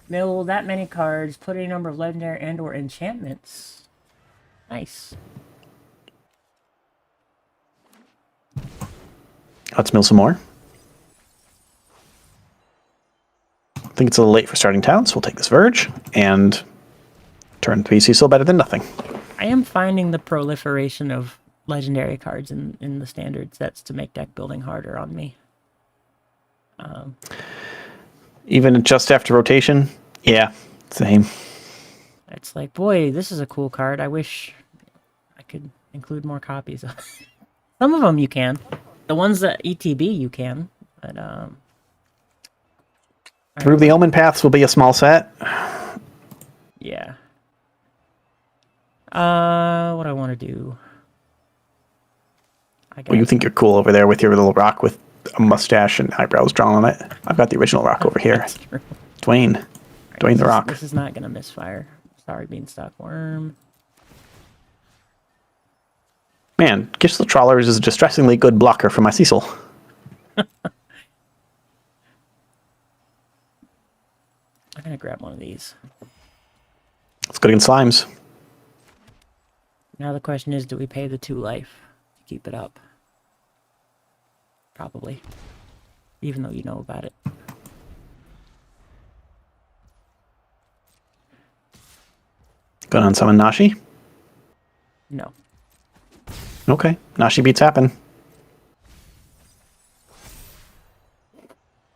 Mill that many cards, put a number of legendary and or enchantments. Nice. Let's mill some more. I think it's a little late for starting town, so we'll take this Verge, and turn 3 Cecil better than nothing. I am finding the proliferation of legendary cards in the standard sets to make deck building harder on me. Even just after rotation? Yeah, same. It's like, boy, this is a cool card. I wish I could include more copies of some of them you can. The ones that ETB you can, but Through the Omen Paths will be a small set. yeah. What I want to do. Well, you think you're cool over there with your little rock with a mustache and eyebrows drawn on it. I've got the original rock over here. That's true. Dwayne. Dwayne the Rock. This is not going to misfire. Sorry, Beanstalk Worm. Man, Gisela Trawlers is a distressingly good blocker for my Cecil. I'm going to grab one of these. It's good against slimes. Now the question is, do we pay the 2 life to keep it up? Probably. Even though you know about it. Gonna unsummon Nashi? No. Okay. Nashi beats happen.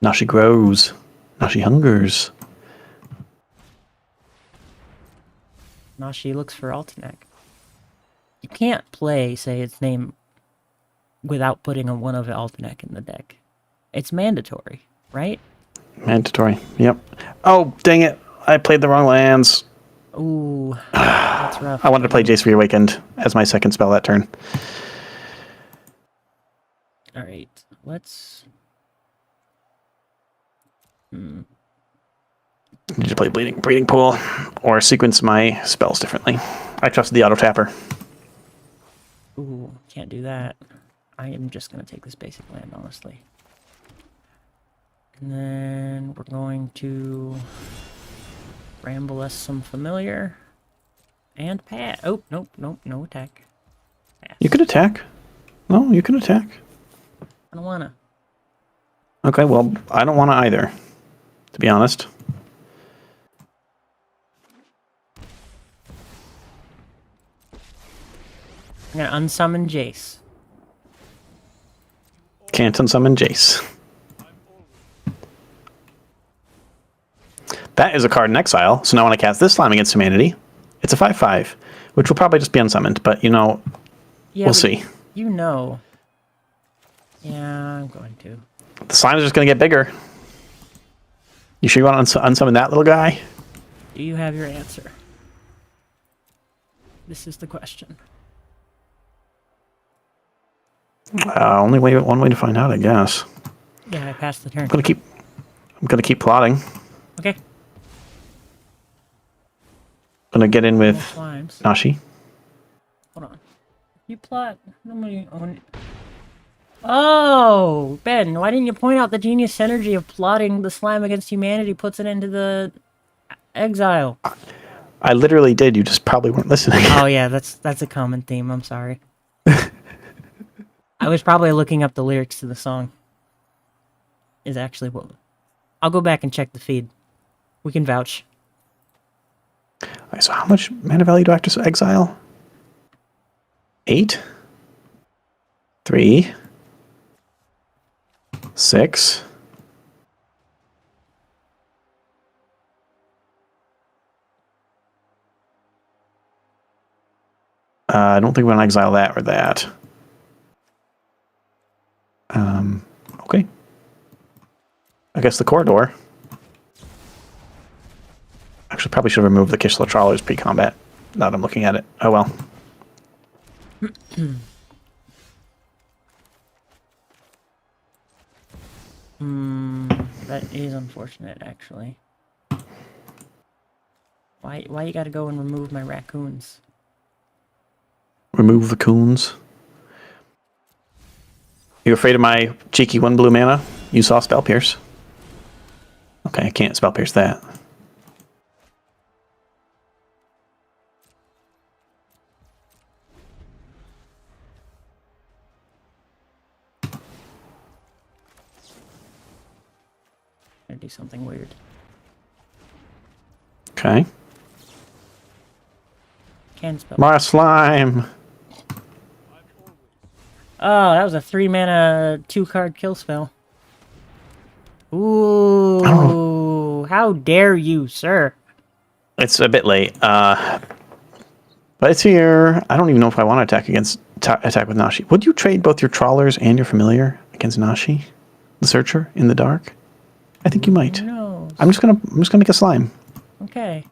Nashi grows. Nashi hungers. Nashi looks for Altenac. You can't play, say, its name without putting a 1 of Altenac in the deck. It's mandatory, right? Mandatory. Yep. Oh, dang it. I played the wrong lands. Ooh, that's rough. I wanted to play Jace Reawakened as my second spell that turn. Alright, let's... Need to play Breeding Pool or sequence my spells differently. I trusted the auto tapper. Ooh, can't do that. I am just going to take this basic land, honestly. And then we're going to ramble us some familiar. And pass. Oh, nope, no attack. Pass. You could attack. No, you can attack. I don't wanna. Okay, well, I don't want to either, to be honest. I'm gonna unsummon Jace. Can't unsummon Jace. That is a card in exile, so now when I cast this Slime Against Humanity, it's a 5/5, which will probably just be unsummoned, but, you know, Yeah, we'll see. You know. Yeah, I'm going to. The slime is just going to get bigger. You sure you want to unsummon that little guy? Do you have your answer? This is the question. One way to find out, I guess. Yeah, I passed the turn. I'm gonna keep plotting. Okay. Gonna get in with Slimes. Nashi. Hold on. You plot. Nobody own it. Oh, Ben, why didn't you point out the genius synergy of plotting the Slime Against Humanity puts it into the exile? I literally did. You just probably weren't listening. Oh yeah, that's a common theme. I'm sorry. I was probably looking up the lyrics to the song. Is actually what. I'll go back and check the feed. We can vouch. Alright, so how much mana value do I have to exile? 8? 3? 6? I don't think we're gonna exile that or that. Okay. I guess the corridor. Actually, probably should have removed the Kishla Trawlers pre-combat. Now that I'm looking at it. Oh well. That is unfortunate, actually. Why you gotta go and remove my raccoons? Remove the coons. You afraid of my cheeky 1 blue mana? You saw Spell Pierce. Okay, I can't Spell Pierce that. Gonna do something weird. Okay. Can spell. Mara Slime! Oh, that was a 3-mana, 2-card kill spell. Ooh, how dare you, sir? It's a bit late. But it's here. I don't even know if I want to attack with Nashi. Would you trade both your trawlers and your familiar against Nashi, the searcher, in the dark? I think you might. Who knows? I'm just gonna make a slime. Okay.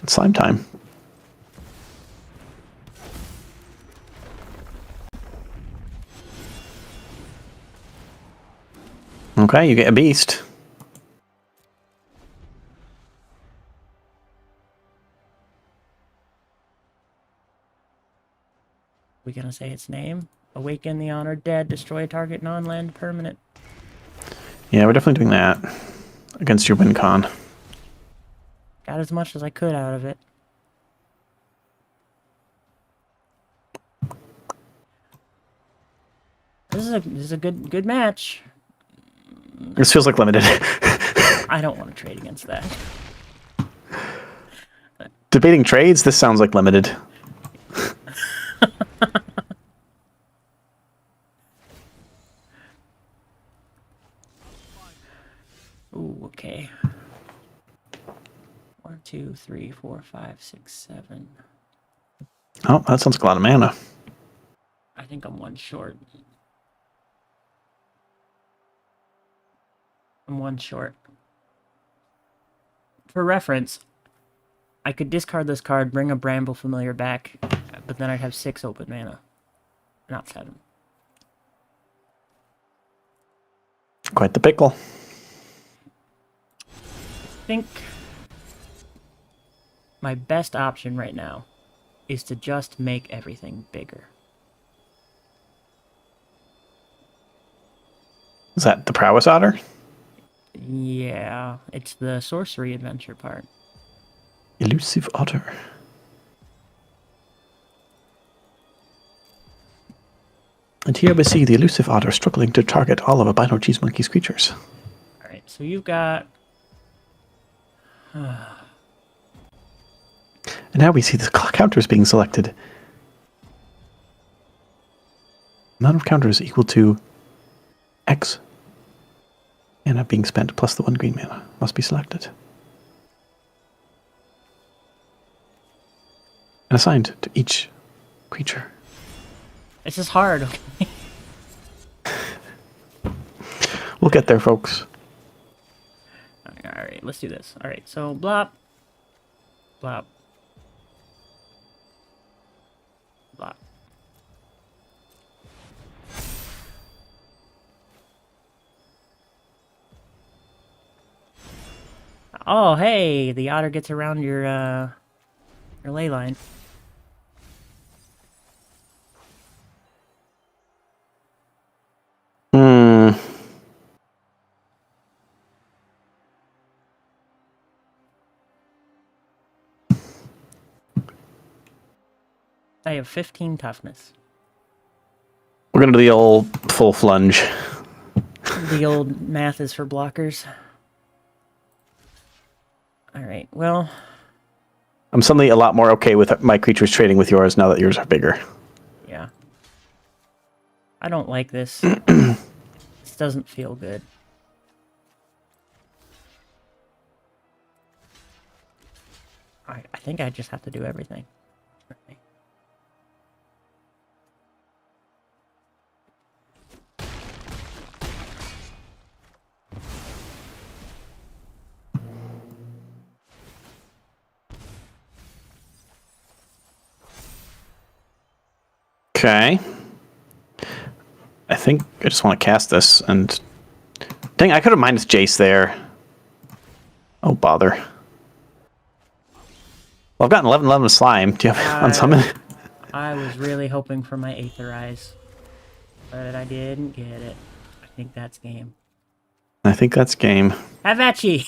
It's slime time. Okay, you get a beast. We gonna say its name? Awaken the honored dead. Destroy a target non-land permanent. Yeah, we're definitely doing that against your win con. Got as much as I could out of it. This is a good match. This feels like limited. I don't want to trade against that. Debating trades. This sounds like limited. Ooh, okay. 1, 2, 3, 4, 5, 6, 7. Oh, that sounds like a lot of mana. I think I'm one short. I'm one short. For reference, I could discard this card, bring a Bramble Familiar back, but then I'd have 6 open mana. Not 7. Quite the pickle. I think my best option right now is to just make everything bigger. Is that the prowess otter? Yeah, it's the sorcery adventure part. Elusive otter. And here we see the elusive otter struggling to target all of Albino Cheese Monkey's creatures. Alright, so you've got... And now we see the counters being selected. Amount of counters equal to X mana being spent plus the 1 green mana must be selected. And assigned to each creature. It's just hard, okay? We'll get there, folks. Alright, let's do this. Alright, so blop. Blop. Blop. Oh, hey! The otter gets around your ley line. I have 15 toughness. We're going to do the old full flunge. The old math is for blockers. Alright, well... I'm suddenly a lot more okay with my creatures trading with yours now that yours are bigger. Yeah. I don't like this. This doesn't feel good. I think I just have to do everything. Okay. Okay. I think I just want to cast this and... Dang, I could have minus Jace there. Oh, bother. Well, I've gotten 11/11 slime. Do you have unsummon? I was really hoping for my Aetherize, but I didn't get it. I think that's game. I think that's game. Have at ye!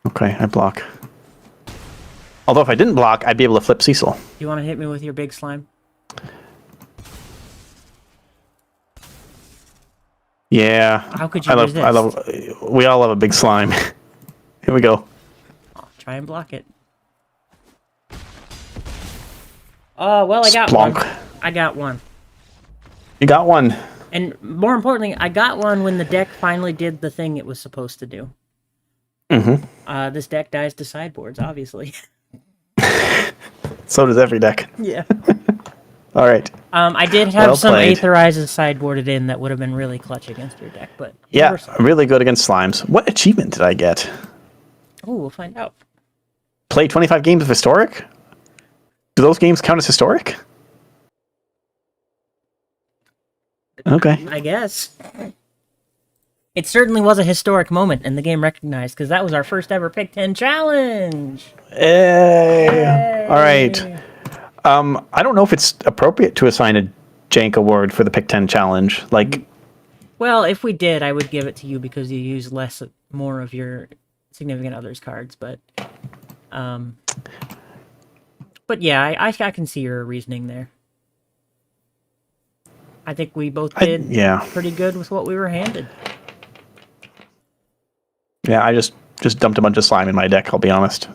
Okay, I block. Although if I didn't block, I'd be able to flip Cecil. You want to hit me with your big slime? Yeah. How could you resist? We all love a big slime. Here we go. Oh, try and block it. Oh, well, I got Splonk. one. I got one. You got one. And more importantly, I got one when the deck finally did the thing it was supposed to do. Mm-hmm. This deck dies to sideboards, obviously. So does every deck. Yeah. All right. I did have Well some played. Aetherizes sideboarded in that would have been really clutch against your deck, but Yeah, really good against slimes. What achievement did I get? Oh, we'll find out. Play 25 games of Historic? Do those games count as Historic? Okay. I guess. It certainly was a historic moment, and the game recognized, because that was our first ever Pick 10 challenge! Hey. All right. I don't know if it's appropriate to assign a jank award for the Pick 10 challenge. Like, Well, if we did, I would give it to you because you use more of your significant other's cards, but yeah, I can see your reasoning there. I think we both did pretty good with what we were handed. Yeah, I just dumped a bunch of slime in my deck, I'll be honest.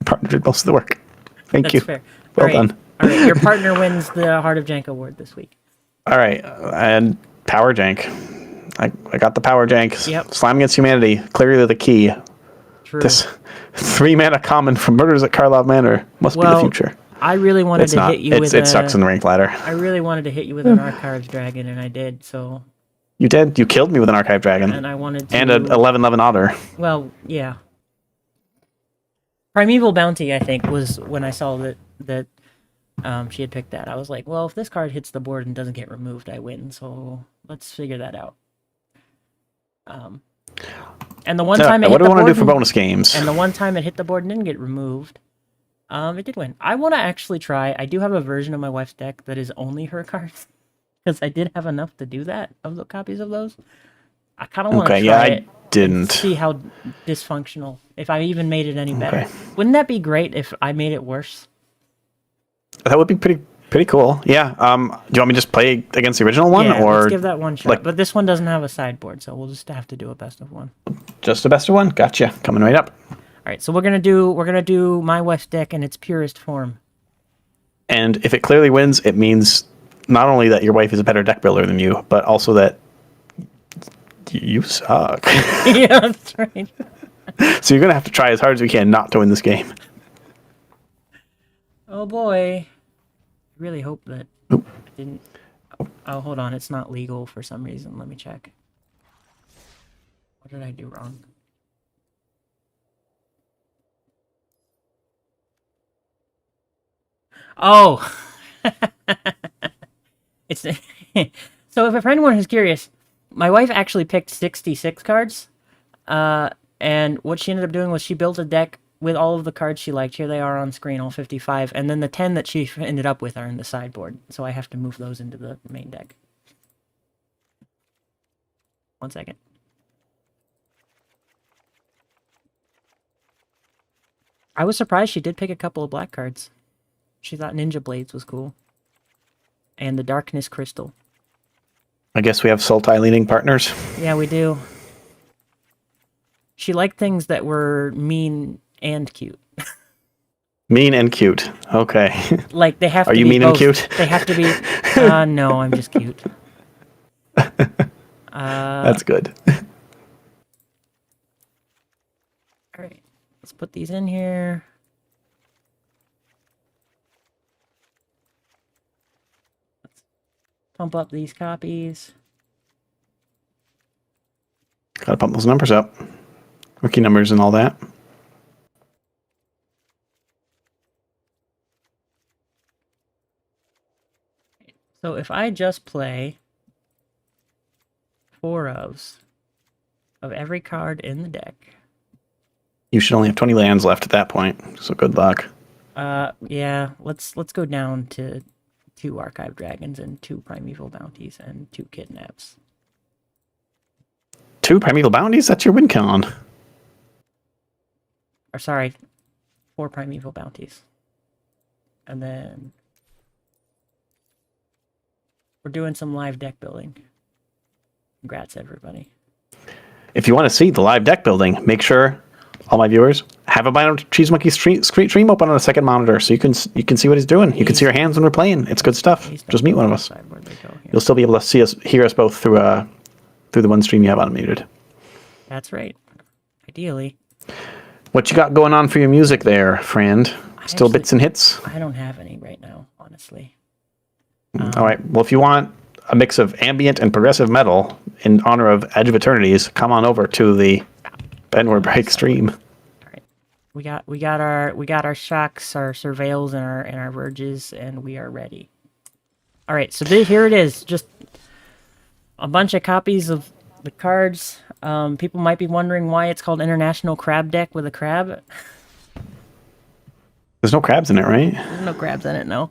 Partner did most of the work. Thank you. Fair. Well done. All right, your partner wins the Heart of Jank award this week. All right, and Power Jank. I got the Power Jank. Yep. Slime Against Humanity, clearly the key. True. This 3-mana common from Murders at Karlov Manor must be the future. I really wanted It's to not. hit you with It sucks in the rank ladder. I really wanted to hit you with an Archives Dragon, and I did, so... You did? You killed me with an Archive Dragon. And I wanted to... And an 11/11 Otter. Well, yeah. Primeval Bounty, I think, was when I saw that she had picked that. I was like, well, if this card hits the board and doesn't get removed, I win, so let's figure that out. And the one time it hit the board... What do we want to do for bonus games? And the one time it hit the board and didn't get removed, it did win. I want to actually try... I do have a version of my wife's deck that is only her cards. Because I did have enough to do that, of the copies of those. I kind of want to try it. Didn't. See how dysfunctional, if I even made it any better. Wouldn't that be great if I made it worse? That would be pretty cool. Yeah. Do you want me to just play against the original one? Yeah, or let's give that one shot. But this one doesn't have a sideboard, so we'll just have to do a best of one. Just a best of one? Gotcha. Coming right up. All right, so we're gonna do my wife's deck in its purest form. And if it clearly wins, it means not only that your wife is a better deck builder than you, but also that you suck. Yeah, that's right. So you're going to have to try as hard as we can not to win this game. Oh boy. I really hope that I didn't... Oh, hold on. It's not legal for some reason. Let me check. What did I do wrong? Oh! It's so if anyone is curious, my wife actually picked 66 cards, and what she ended up doing was she built a deck with all of the cards she liked. Here they are on screen, all 55, and then the 10 that she ended up with are in the sideboard, so I have to move those into the main deck. 1 second. I was surprised she did pick a couple of black cards. She thought Ninja Blades was cool. And the Darkness Crystal. I guess we have Sultai leaning partners. Yeah, we do. She liked things that were mean and cute. Mean and cute. Okay. Like, they have to be Are you mean both. and cute? They have to be... no, I'm just cute. That's good. Alright, let's put these in here. Pump up these copies. Gotta pump those numbers up. Rookie numbers and all that. So if I just play 4 of every card in the deck. You should only have 20 lands left at that point, so good luck. Yeah, let's go down to 2 Archive Dragons and 2 Primeval Bounties and 2 Kidnaps. 2 Primeval Bounties? That's your win con. Or sorry, 4 Primeval Bounties. And then we're doing some live deck building. Congrats, everybody. If you want to see the live deck building, make sure all my viewers, have a Banter Cheese Monkey stream open on a second monitor so you can see what he's doing. You can see our hands when we're playing. It's good stuff. Just meet one of us. You'll still be able to see us, hear us both through the one stream you have unmuted. That's right. Ideally. What you got going on for your music there, friend? Still bits and hits? I don't have any right now, honestly. All right. Well, if you want a mix of ambient and progressive metal in honor of Edge of Eternities, come on over to the Benward Break stream. All right. We got our shocks, our surveils, and our verges, and we are ready. All right. So here it is. Just a bunch of copies of the cards. People might be wondering why it's called International Crab Deck with a crab. There's no crabs in it, right? There's no crabs in it, no.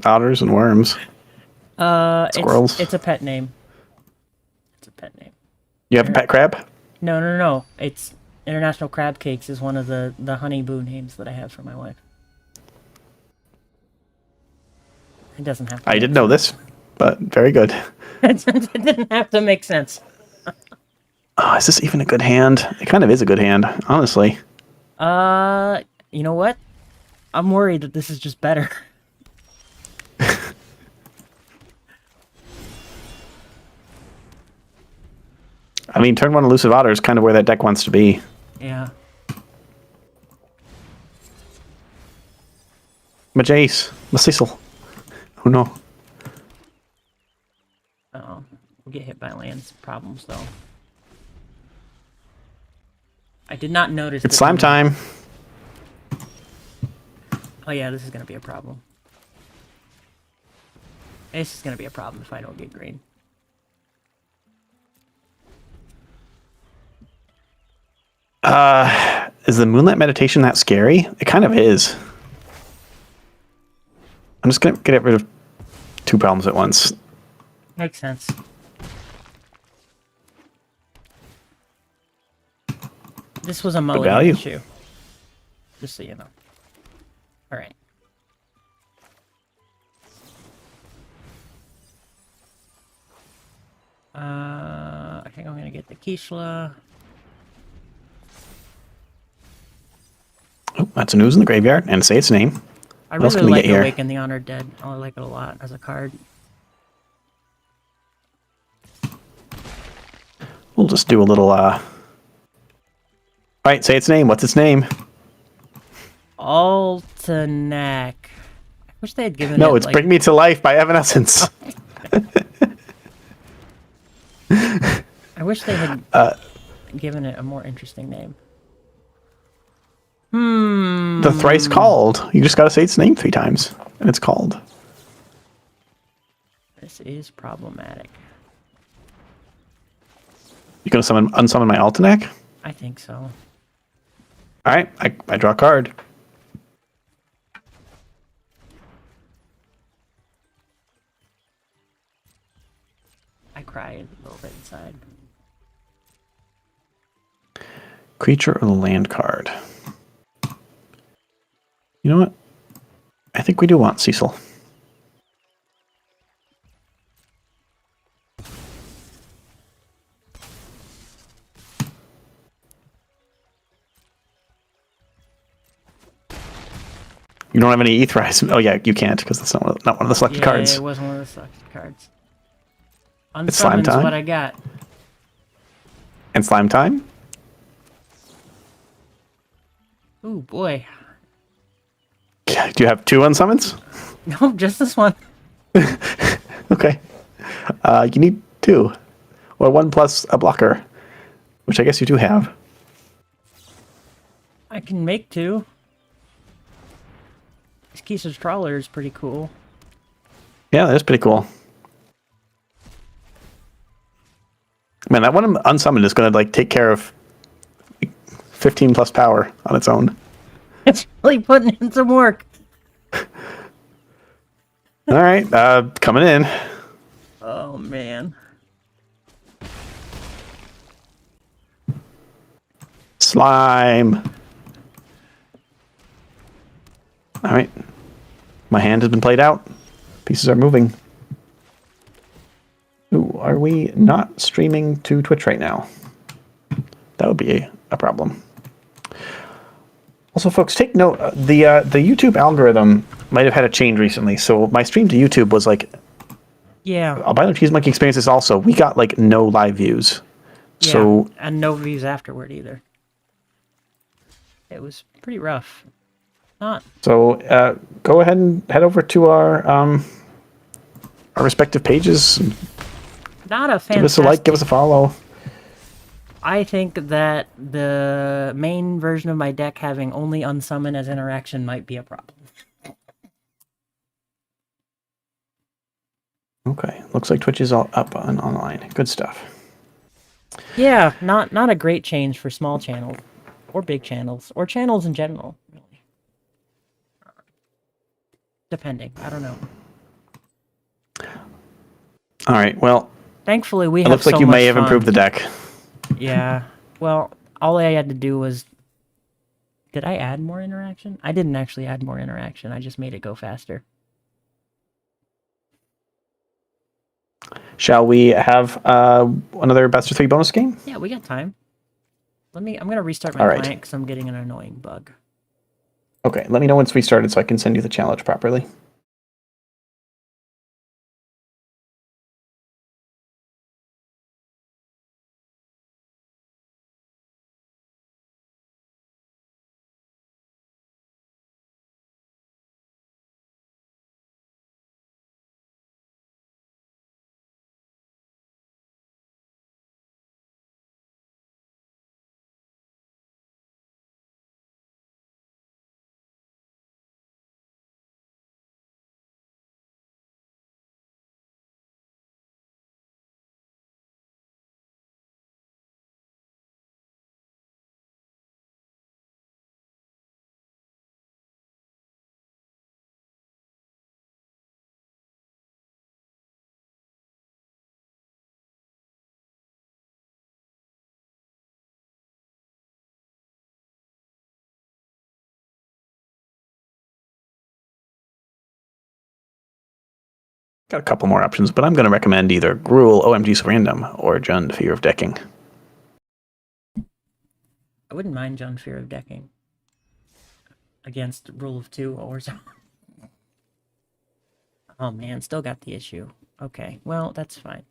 Otters and worms. Squirrels. It's a pet name. It's a pet name. You have a pet crab? No. It's International Crab Cakes is one of the honeyboo names that I have for my wife. It doesn't have to. I didn't know this, but very good. It didn't have to make sense. Oh, is this even a good hand? It kind of is a good hand, honestly. You know what? I'm worried that this is just better. I mean, turn one Elusive Otter is kind of where that deck wants to be. Yeah. Majace. Cecil. Oh no. Uh-oh. We'll get hit by lands problems, though. I did not notice... It's slime time. Oh yeah, this is going to be a problem. This is going to be a problem if I don't get green. Is the Moonlight Meditation that scary? It kind of is. I'm just going to get rid of two problems at once. Makes sense. This was a mulligan issue. Just so you know. Alright. I think I'm going to get the Kishla. Oh, that's a news in the graveyard, and say its name. I really like Awaken the Honored Dead. I like it a lot as a card. We'll just do a little, Alright, say its name. What's its name? Altenac. I wish they had given it... No, it's Bring Me to Life by Evanescence. I wish they had given it a more interesting name. The thrice called. You just gotta say its name 3 times, and it's called. This is problematic. You gonna unsummon my Altenac? I think so. Alright, I draw a card. I cry a little bit inside. Creature or the land card? You know what? I think we do want Cecil. You don't have any Aetherize. Oh yeah, you can't because that's not one of the selected cards. Yeah, it wasn't one of the selected cards. It's slime time. What I got. And slime time. Ooh boy. Do you have 2 unsummons? No, just this one. Okay. You need 2. Or 1 plus a blocker. Which I guess you do have. I can make 2. This Kissa's Trawler is pretty cool. Yeah, that's pretty cool. Man, that one unsummoned is going to like take care of 15 plus power on its own. It's really putting in some work. All right, coming in. Oh man. Slime. All right. My hand has been played out. Pieces are moving. Ooh, are we not streaming to Twitch right now? That would be a problem. Also, folks, take note. The YouTube algorithm might have had a change recently. So my stream to YouTube was like, Yeah. Albino Cheese Monkey experiences also. We got like no live views. Yeah. So And no views afterward either. It was pretty rough. Not. So go ahead and head over to our respective pages. Not a fantastic. Give us a like, give us a follow. I think that the main version of my deck having only unsummon as interaction might be a problem. Okay, looks like Twitch is all up and online. Good stuff. Yeah, not a great change for small channels, or big channels, or channels in general. Really, depending. I don't know. All right. Well, thankfully we it have looks like so you much may have fun. improved the deck. Yeah. Well, all I had to do was. Did I add more interaction? I didn't actually add more interaction. I just made it go faster. Shall we have another best of 3 bonus game? Yeah, we got time. I'm gonna restart my All right. client because I'm getting an annoying bug. Okay, let me know once we started so I can send you the challenge properly. Got a couple more options, but I'm going to recommend either Gruel, OMG's Random, or Jund, Fear of Decking. I wouldn't mind John Fear of decking against Rule of 2 or so. Oh man, still got the issue. Okay, well, that's fine.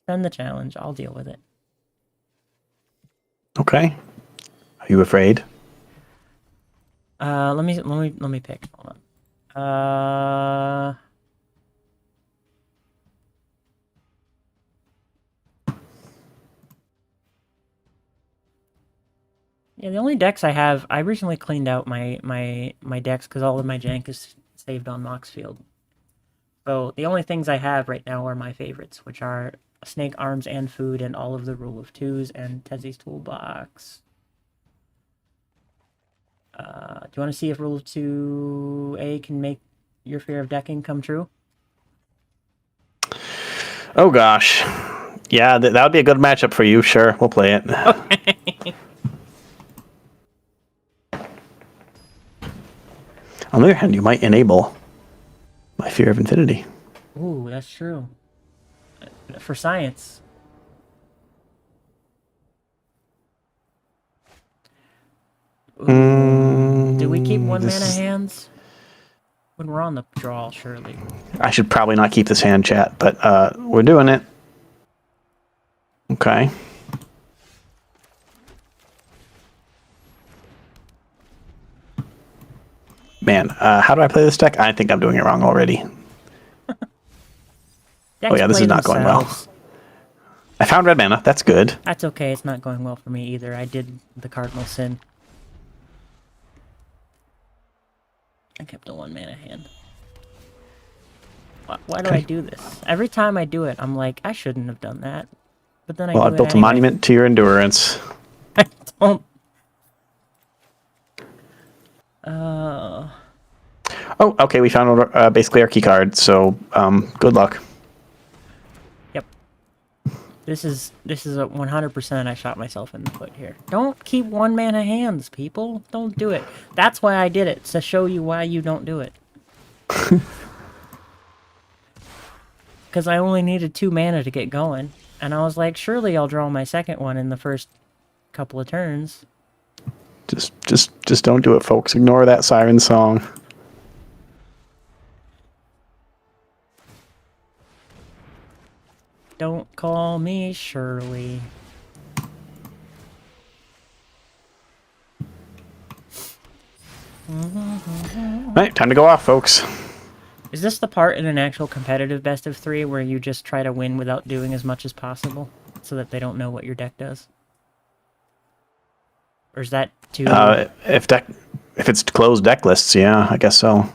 Send the challenge. I'll deal with it. Okay. Are you afraid? Let me pick. Hold on. Yeah, the only decks I have, I recently cleaned out my decks because all of my jank is saved on Moxfield. So the only things I have right now are my favorites, which are Snake Arms and Food and all of the Rule of Twos and Tezzy's Toolbox. Do you want to see if Rule of 2A can make your fear of decking come true? Oh gosh. Yeah, that would be a good matchup for you. Sure, we'll play it. Okay. On the other hand, you might enable my fear of infinity. Ooh, that's true. For science. Ooh. Do we keep one mana hands? When we're on the draw, surely. I should probably not keep this hand, chat, but we're doing it. Okay. Man, how do I play this deck? I think I'm doing it wrong already. Oh yeah, this is not going well. I found red mana. That's good. That's okay. It's not going well for me either. I did the cardinal sin. I kept a 1 mana hand. Why do I do this? Every time I do it, I'm like, I shouldn't have done that. But then I do I've it built anyway. a monument to your endurance. I don't. Oh, okay. We found basically our key card. So, good luck. Yep. This is a 100%. I shot myself in the foot here. Don't keep 1 mana hands, people. Don't do it. That's why I did it, to show you why you don't do it. Because I only needed 2 mana to get going, and I was like, surely I'll draw my second one in the first couple of turns. Just don't do it, folks. Ignore that siren song. Don't call me Shirley. All right, time to go off, folks. Is this the part in an actual competitive best of 3 where you just try to win without doing as much as possible so that they don't know what your deck does? Or is that too... If it's closed deck lists, yeah, I guess so.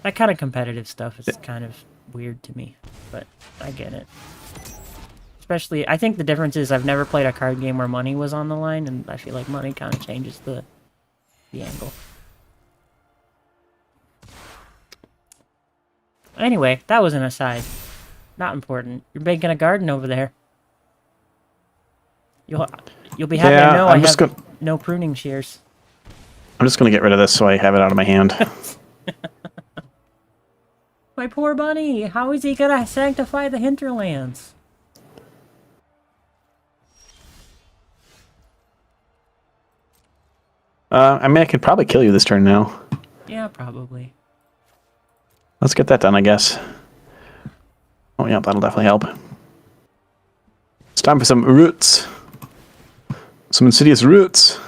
That kind of competitive stuff is kind of weird to me, but I get it. Especially, I think the difference is I've never played a card game where money was on the line, and I feel like money kind of changes the angle. Anyway, that was an aside. Not important. You're making a garden over there. You'll be happy to know I have no pruning shears. I'm just going to get rid of this so I have it out of my hand. My poor bunny! How is he gonna sanctify the hinterlands? I mean, I could probably kill you this turn now. Yeah, probably. Let's get that done, I guess. Oh, yeah, that'll definitely help. It's time for some roots. Some insidious roots.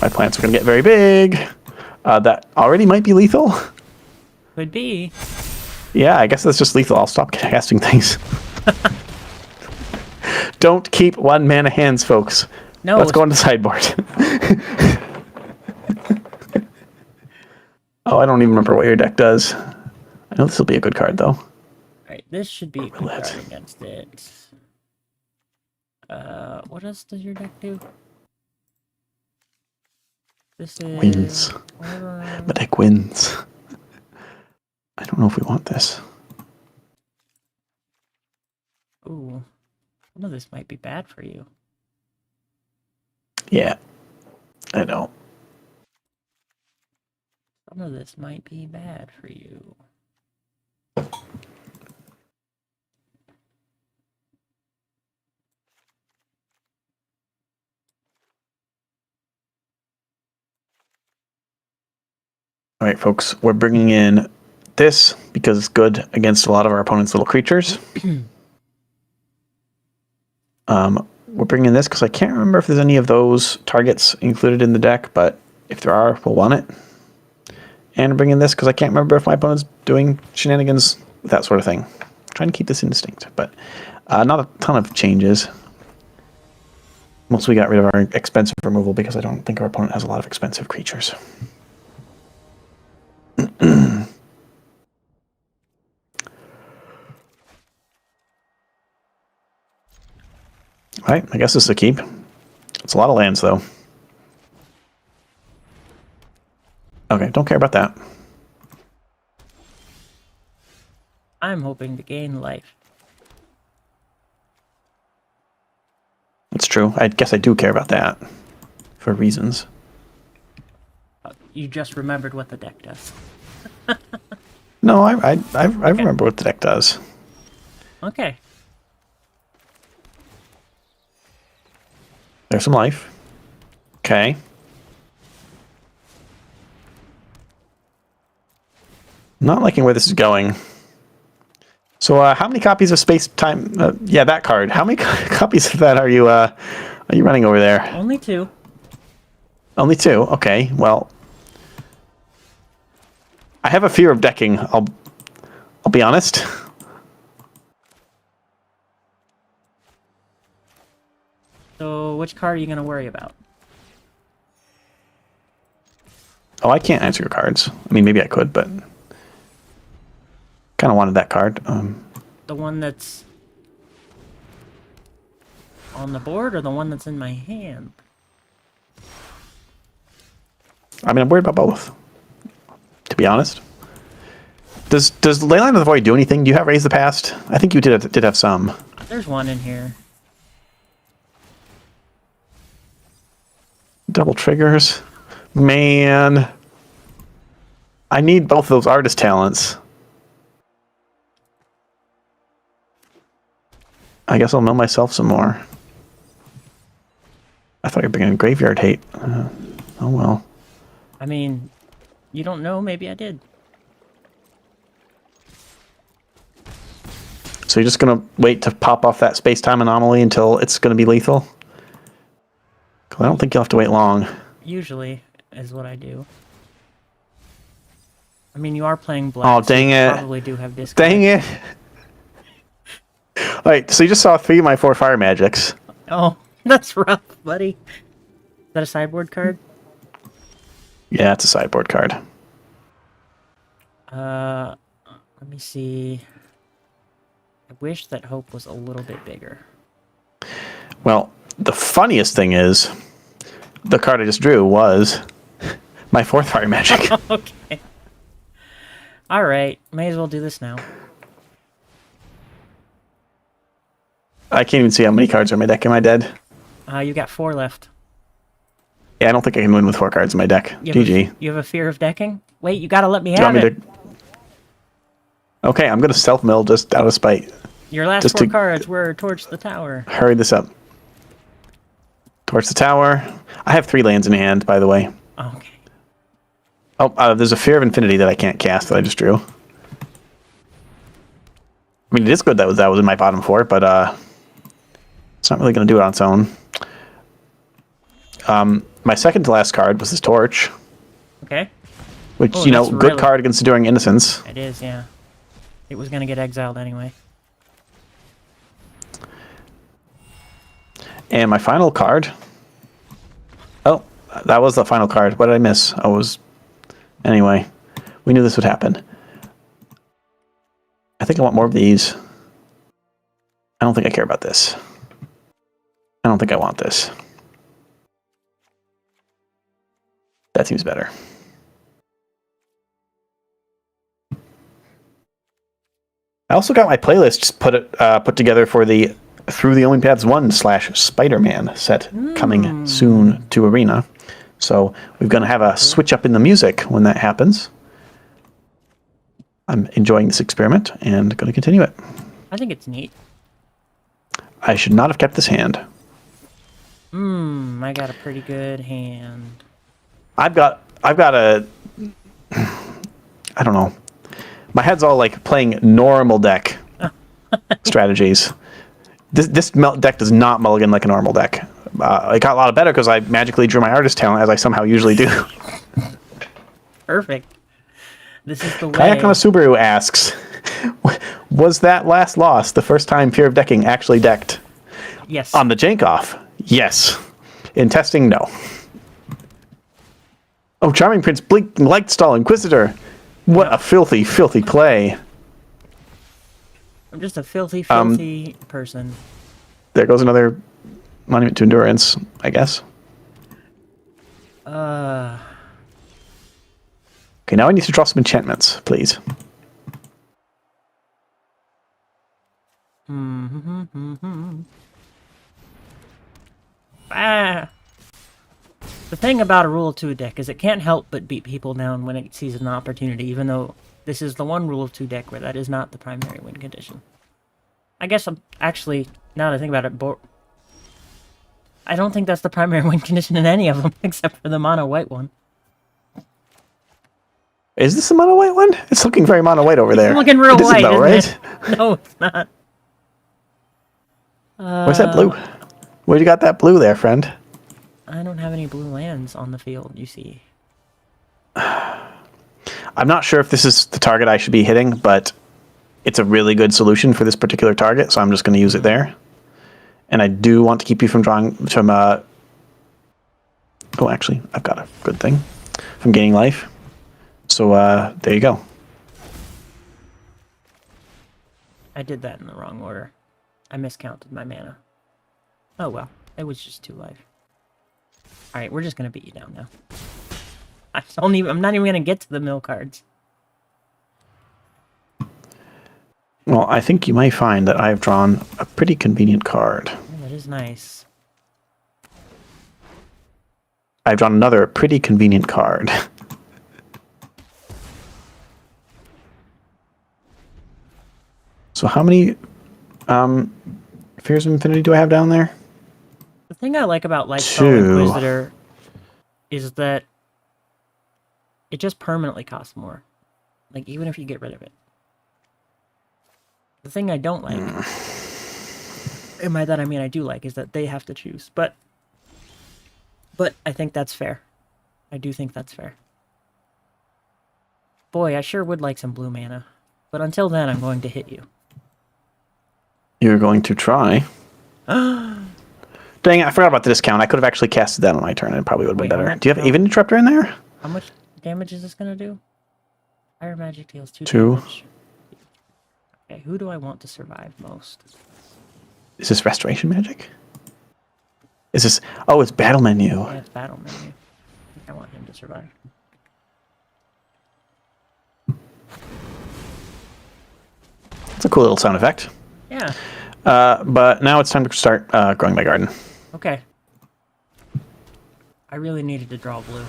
My plants are going to get very big. That already might be lethal. Could be. Yeah, I guess that's just lethal. I'll stop casting things. Don't keep 1 mana hands, folks. No. Let's go on the sideboard. Oh, I don't even remember what your deck does. I know this will be a good card, though. Alright, this should be a good card against it. What else does your deck do? This is... Wins. The deck wins. I don't know if we want this. Ooh. Some of this might be bad for you. Yeah. I know. Some of this might be bad for you. All right, folks. We're bringing in this because it's good against a lot of our opponent's little creatures. We're bringing in this because I can't remember if there's any of those targets included in the deck, but if there are, we'll want it. And I'm bringing this because I can't remember if my opponent's doing shenanigans with that sort of thing. I'm trying to keep this indistinct, but not a ton of changes. Mostly we got rid of our expensive removal because I don't think our opponent has a lot of expensive creatures. Alright, I guess this is a keep. It's a lot of lands, though. Okay, don't care about that. I'm hoping to gain life. It's true. I guess I do care about that. For reasons. You just remembered what the deck does. No, I remember what the deck does. Okay. There's some life. Okay. Not liking where this is going. So, how many copies of Space Time? Yeah, that card. How many copies of that are you running over there? Only 2. Only 2. Okay. Well, I have a fear of decking. I'll be honest. So, which card are you going to worry about? Oh, I can't answer your cards. I mean, maybe I could, but kind of wanted that card. The one that's on the board or the one that's in my hand? I mean, I'm worried about both, to be honest. Does Leyline of the Void do anything? Do you have Raise the Past? I think you did have some. There's one in here. Double triggers. Man. I need both of those artist talents. I guess I'll mill myself some more. I thought you were bringing graveyard hate. Oh well. I mean, you don't know. Maybe I did. So you're just gonna wait to pop off that space-time anomaly until it's gonna be lethal? 'Cause I don't think you'll have to wait long. Usually is what I do. I mean, you are playing black. Oh, dang so you it. probably do have disconnect. Dang it! Alright, so you just saw 3 of my 4 fire magics. Oh, that's rough, buddy. Is that a sideboard card? Yeah, it's a sideboard card. Let me see. I wish that hope was a little bit bigger. Well, the funniest thing is, the card I just drew was my 4th fire magic. Okay. Alright, may as well do this now. I can't even see how many cards are in my deck. Am I dead? You got 4 left. Yeah, I don't think I can win with 4 cards in my deck. GG. You have a fear of decking? Wait, you gotta let me Do you have want it. me to... Okay, I'm gonna self-mill just out of spite. Your last just 4 to cards were Torch the Tower. hurry this up. Towards the tower. I have 3 lands in hand, by the way. Okay. Oh, there's a Fear of Infinity that I can't cast that I just drew. I mean, it is good that was in my bottom 4, but it's not really going to do it on its own. My second to last card was this Torch, Okay. which, Oh, you know, that's good really- card against Enduring Innocence. It is, yeah. It was gonna get exiled anyway. And my final card... Oh, that was the final card. What did I miss? Oh, it was... Anyway, we knew this would happen. I think I want more of these. I don't think I care about this. I don't think I want this. That seems better. I also got my playlists put together for the Through the Only Paths 1/Spider-Man set coming soon to Arena. So we're going to have a switch up in the music when that happens. I'm enjoying this experiment and going to continue it. I think it's neat. I should not have kept this hand. I got a pretty good hand. I've got a... I don't know. My head's all like playing normal deck strategies. This deck does not mulligan like a normal deck. It got a lot better because I magically drew my artist talent, as I somehow usually do. Perfect. This is the way. Kayak on a Subaru asks, was that last loss the first time Fear of Decking actually decked? Yes. On the jank-off, yes. In testing, no. Oh, Charming Prince, Blink, Lightstall, Inquisitor. What a filthy, filthy play. I'm just a filthy person. There goes another Monument to Endurance, I guess. Okay, now I need to draw some enchantments, please. The thing about a Rule of 2 deck is it can't help but beat people down when it sees an opportunity, even though this is the one Rule of 2 deck where that is not the primary win condition. I guess I'm actually, now that I think about it, I don't think that's the primary win condition in any of them, except for the mono white one. Is this a mono white one? It's looking very mono white over there. It's looking real it white, though, isn't right? it? No, it's not. Where's that blue? Where you got that blue there, friend? I don't have any blue lands on the field, you see. I'm not sure if this is the target I should be hitting, but it's a really good solution for this particular target, so I'm just going to use it there. And I do want to keep you from drawing from... oh, actually, I've got a good thing. From gaining life. So, there you go. I did that in the wrong order. I miscounted my mana. Oh well, it was just 2 life. Alright, we're just gonna beat you down now. I'm not even gonna get to the mill cards. Well, I think you may find that I've drawn a pretty convenient card. Oh, that is nice. I've drawn another pretty convenient card. So how many Fears of Infinity do I have down there? The thing I like about Lightspell 2. Inquisitor is that it just permanently costs more. Like, even if you get rid of it. The thing I don't like, and by that I mean I do like, is that they have to choose. But I think that's fair. I do think that's fair. Boy, I sure would like some blue mana. But until then, I'm going to hit you. You're going to try. Dang it, I forgot about the discount. I could have actually casted that on my turn, and it probably would have been better. Do you have Even Interrupter in there? How much damage is this going to do? Fire Magic deals 2 2. damage. Okay, who do I want to survive most? Is this Restoration Magic? Is this... Oh, it's Battle Menu. Yeah, it's Battle Menu. I want him to survive. It's a cool little sound effect. Yeah. But now it's time to start growing my garden. Okay. I really needed to draw blue.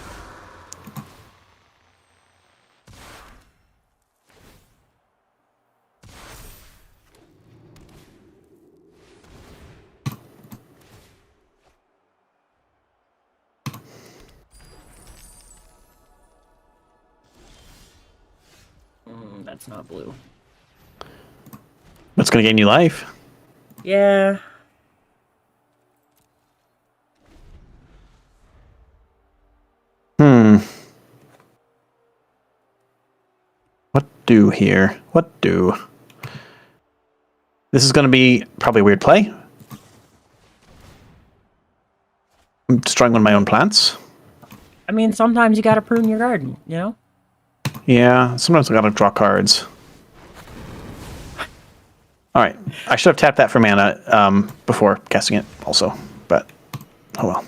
That's not blue. It's going to gain you life. Yeah. What do here? What do? This is going to be probably a weird play. I'm destroying one of my own plants. I mean, sometimes you gotta prune your garden, you know? Yeah, sometimes I gotta draw cards. Alright, I should have tapped that for mana before casting it also, but oh well.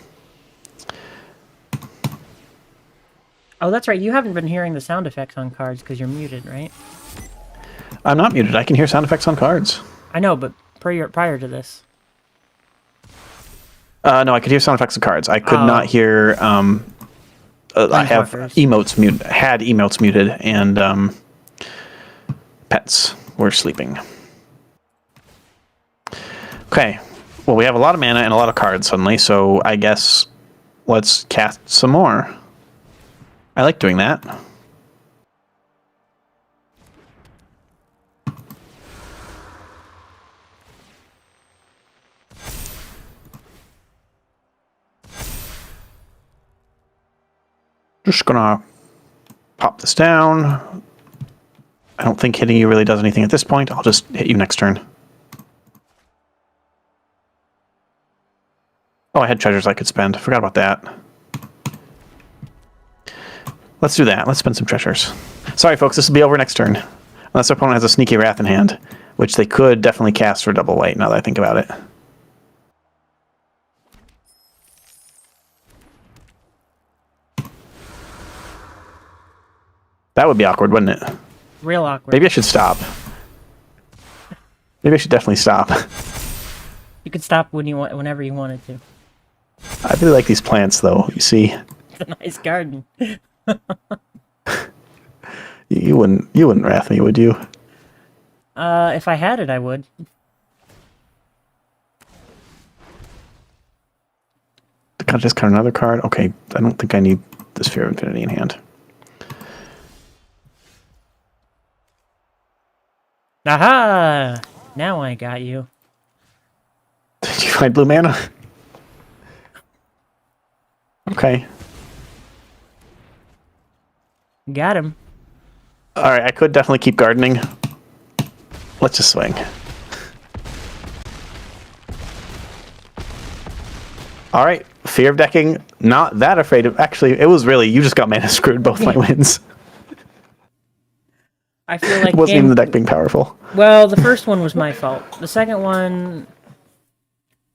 Oh, that's right, you haven't been hearing the sound effects on cards because you're muted, right? I'm not muted, I can hear sound effects on cards. I know, but prior to this. No, I could hear sound effects on cards. I could not hear... I have emotes muted, had emotes muted, and pets were sleeping. Okay, well, we have a lot of mana and a lot of cards suddenly, so I guess let's cast some more. I like doing that. Just gonna pop this down. I don't think hitting you really does anything at this point. I'll just hit you next turn. Oh, I had treasures I could spend. I forgot about that. Let's do that. Let's spend some treasures. Sorry, folks. This will be over next turn. Unless our opponent has a Sneaky Wrath in hand, which they could definitely cast for double white now that I think about it. That would be awkward, wouldn't it? Real awkward. Maybe I should stop. Maybe I should definitely stop. You could stop when you want, whenever you wanted to. I really like these plants, though. You see, It's a nice garden. you wouldn't wrath me, would you? If I had it, I would. Can I just cut another card? Okay, I don't think I need the Sphere of Infinity in hand. Aha! Now I got you. Did you find blue mana? Okay. Got him. Alright, I could definitely keep gardening. Let's just swing. Alright, fear of decking. Not that afraid of... Actually, it was really... You just got mana screwed both my wins. I feel like It wasn't even the deck being powerful. Well, the first one was my fault. The second one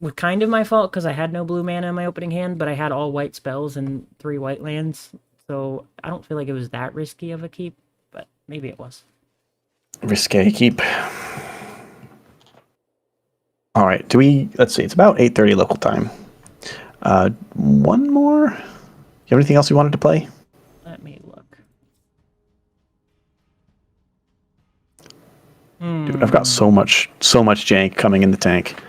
was kind of my fault because I had no blue mana in my opening hand, but I had all white spells and 3 white lands. So I don't feel like it was that risky of a keep, but maybe it was. Risque keep. All right, do we... Let's see, it's about 8:30 local time. One more? You have anything else you wanted to play? Let me look. Do I've got so much jank coming in the tank.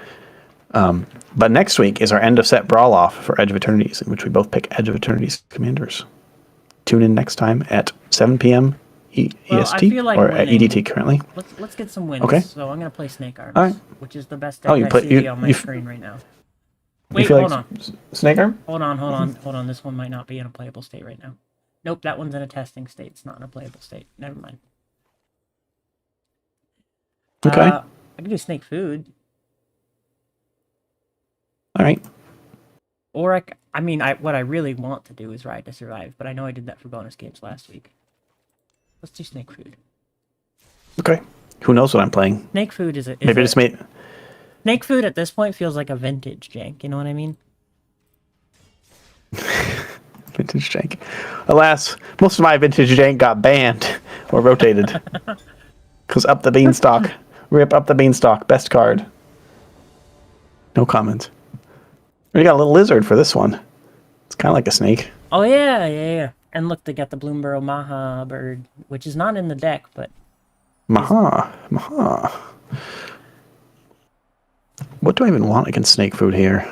But next week is our end of set brawl off for Edge of Eternities, in which we both pick Edge of Eternities commanders. Tune in next time at 7 p.m. EST, like or winning. at EDT currently. Let's get some wins. Okay. So I'm gonna play Snake Arms, All right. which is the best deck I see on my screen right now. Wait, hold on. Snake Arm? Hold on. This one might not be in a playable state right now. Nope, that one's in a testing state. It's not in a playable state. Never mind. Okay. I can do Snake Food. All right. Or what I really want to do is Ride to Survive, but I know I did that for bonus games last week. Let's do Snake Food. Okay. Who knows what I'm playing? Snake Food is Maybe I just made... Snake Food at this point feels like a vintage jank, you know what I mean? Vintage jank. Alas, most of my vintage jank got banned or rotated. Because Up the Beanstalk. Rip Up the Beanstalk. Best card. No comment. We got a little lizard for this one. It's kind of like a snake. Oh, yeah. And look, they got the Bloomborough Maha bird, which is not in the deck, but... Maha. What do I even want against snake food here?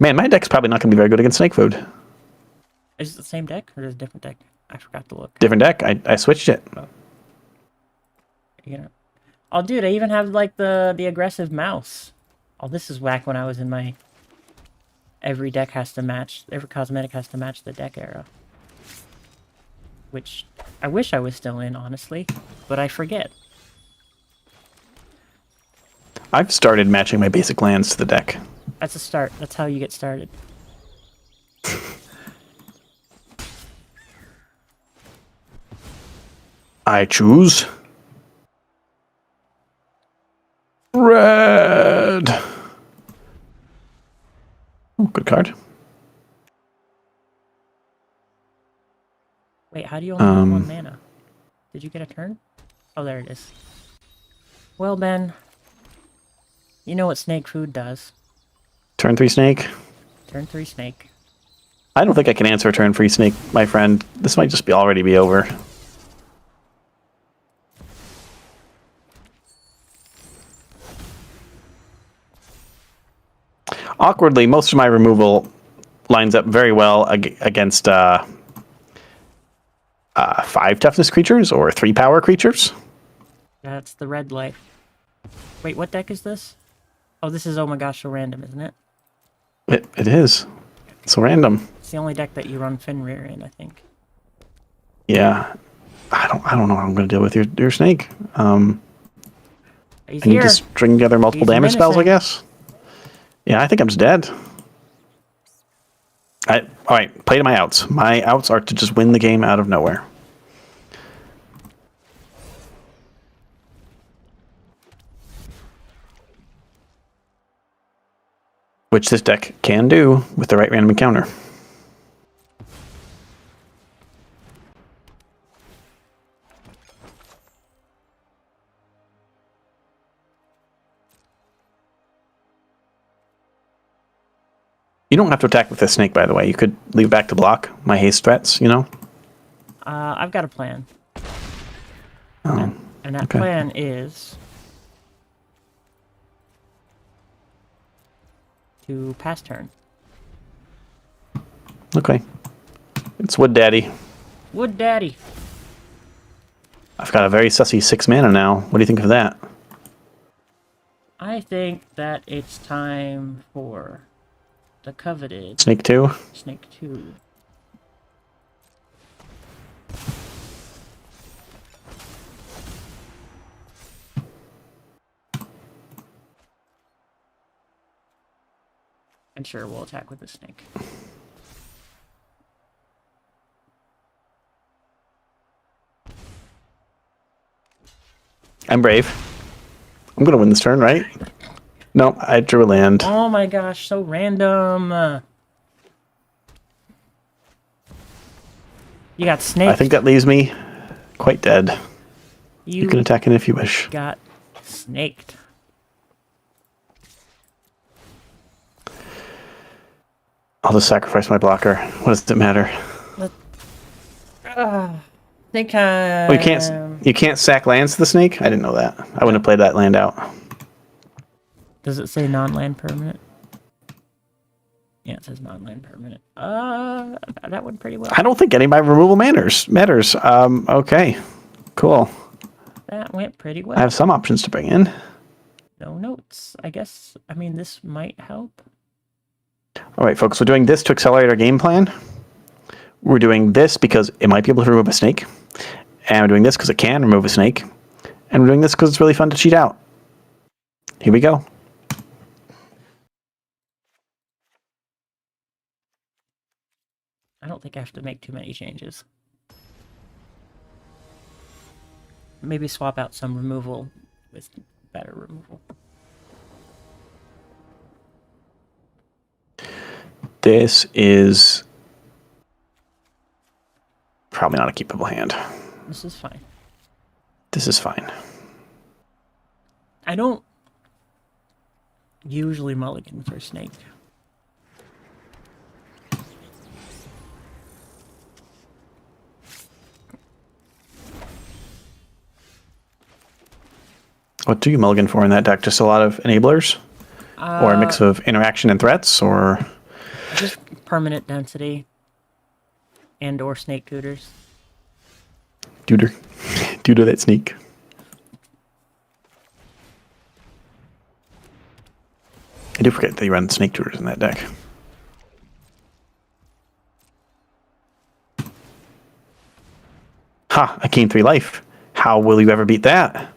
Man, my deck's probably not going to be very good against snake food. Is it the same deck, or is it a different deck? I forgot to look. Different deck. I switched it. Oh, dude, I even have, like, the aggressive mouse. Oh, this is whack when I was in my... Every cosmetic has to match the deck era. Which, I wish I was still in, honestly. But I forget. I've started matching my basic lands to the deck. That's a start. That's how you get started. I choose... red. Oh, good card. Wait, how do you only get 1 mana? Did you get a turn? Oh, there it is. Well, Ben, you know what Snake Food does. Turn 3 snake. Turn 3 snake. I don't think I can answer a turn 3 snake, my friend. This might just already be over. Awkwardly, most of my removal lines up very well against 5 toughness creatures or 3 power creatures. That's the red life. Wait, what deck is this? Oh, this is Oh My Gosh So Random, isn't it? It is. It's random. It's the only deck that you run Fenrir in, I think. Yeah. I don't know how I'm going to deal with your snake. He's I need here. to string together multiple damage spells, I guess. Yeah, I think I'm just dead. Alright, play to my outs. My outs are to just win the game out of nowhere. Which this deck can do with the right random encounter. You don't have to attack with this snake, by the way. You could leave back to block my haste threats, you know? I've got a plan. Oh, and that plan is... to pass turn. Okay. It's Wood Daddy. Wood Daddy. I've got a very sussy 6 mana now. What do you think of that? I think that it's time for the coveted Snake 2? Snake 2. And sure, we'll attack with the snake. I'm brave. I'm gonna win this turn, right? No, I drew a land. Oh my gosh, so random. You got snake. I think that leaves me quite dead. You can attack it if you wish. Got snaked. I'll just sacrifice my blocker. What does it matter? Snake time. Oh, You can't sack lands to the snake? I didn't know that. I wouldn't have played that land out. Does it say non-land permanent? Yeah, it says non-land permanent. That went pretty well. I don't think any of my removal matters. Okay. Cool. That went pretty well. I have some options to bring in. No notes. I guess, I mean, this might help. All right, folks, we're doing this to accelerate our game plan. We're doing this because it might be able to remove a snake. And we're doing this because it can remove a snake. And we're doing this because it's really fun to cheat out. Here we go. I don't think I have to make too many changes. Maybe swap out some removal with better removal. This is probably not a keepable hand. This is fine. This is fine. I don't usually mulligan for snake. What do you mulligan for in that deck? Just a lot of enablers? Or a mix of interaction and threats? Or just permanent density and or snake tutors. Tutor that sneak. I do forget that you run snake tutors in that deck. Ha! I gained 3 life. How will you ever beat that?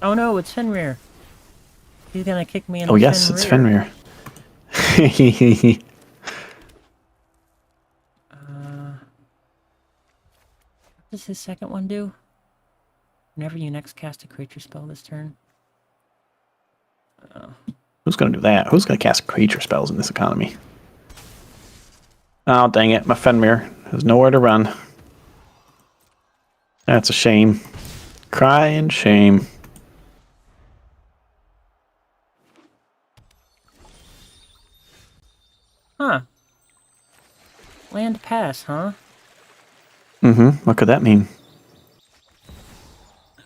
Oh no, it's Fenrir. He's gonna kick me in Oh the yes, Fenrir. it's Fenrir. What does his second one do? Whenever you next cast a creature spell this turn. Who's going to do that? Who's going to cast creature spells in this economy? Oh, dang it. My Fenrir has nowhere to run. That's a shame. Crying shame. Huh. Land pass, huh? What could that mean?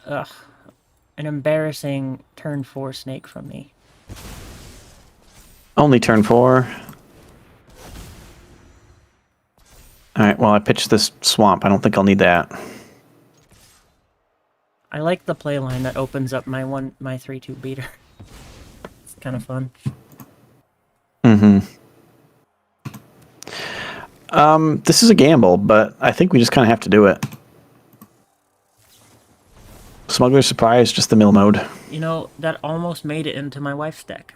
Ugh. An embarrassing turn 4 snake from me. Only turn 4. Alright, well, I pitched this swamp. I don't think I'll need that. I like the playline that opens up my 3/2 beater. It's kind of fun. This is a gamble, but I think we just kind of have to do it. Smuggler's Surprise, just the mill mode. You know, that almost made it into my wife's deck.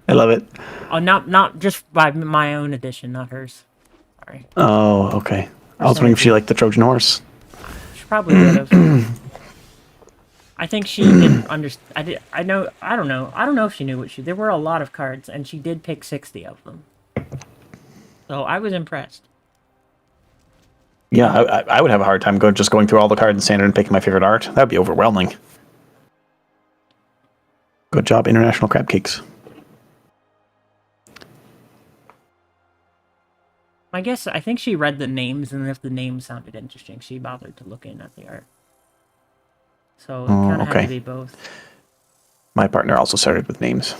I love it. Oh, not just by my own edition, not hers. Sorry. Oh, okay. I was wondering if she liked the Trojan horse. She probably would have. I think she didn't understand. I don't know if she knew what she. There were a lot of cards, and she did pick 60 of them. So I was impressed. Yeah, I would have a hard time going through all the cards in Standard and picking my favorite art. That would be overwhelming. Good job, International Crab Cakes. I think she read the names, and if the names sounded interesting, she bothered to look in at the art. So it kind of had to be both. My partner also started with names,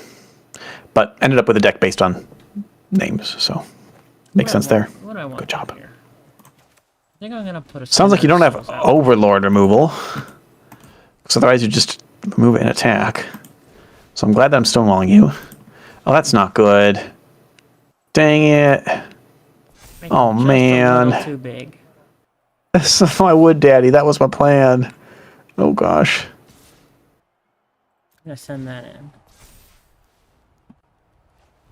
but ended up with a deck based on names, so makes sense there. What do I want? Good job. Here? I think I'm gonna put a. Sounds like you don't have Souls out. Overlord removal, because otherwise you just remove an attack. So I'm glad that I'm stonewalling you. Oh, that's not good. Dang it. Make Oh, it just man. a little too big. That's my wood daddy. That was my plan. Oh, gosh. I'm gonna send that in.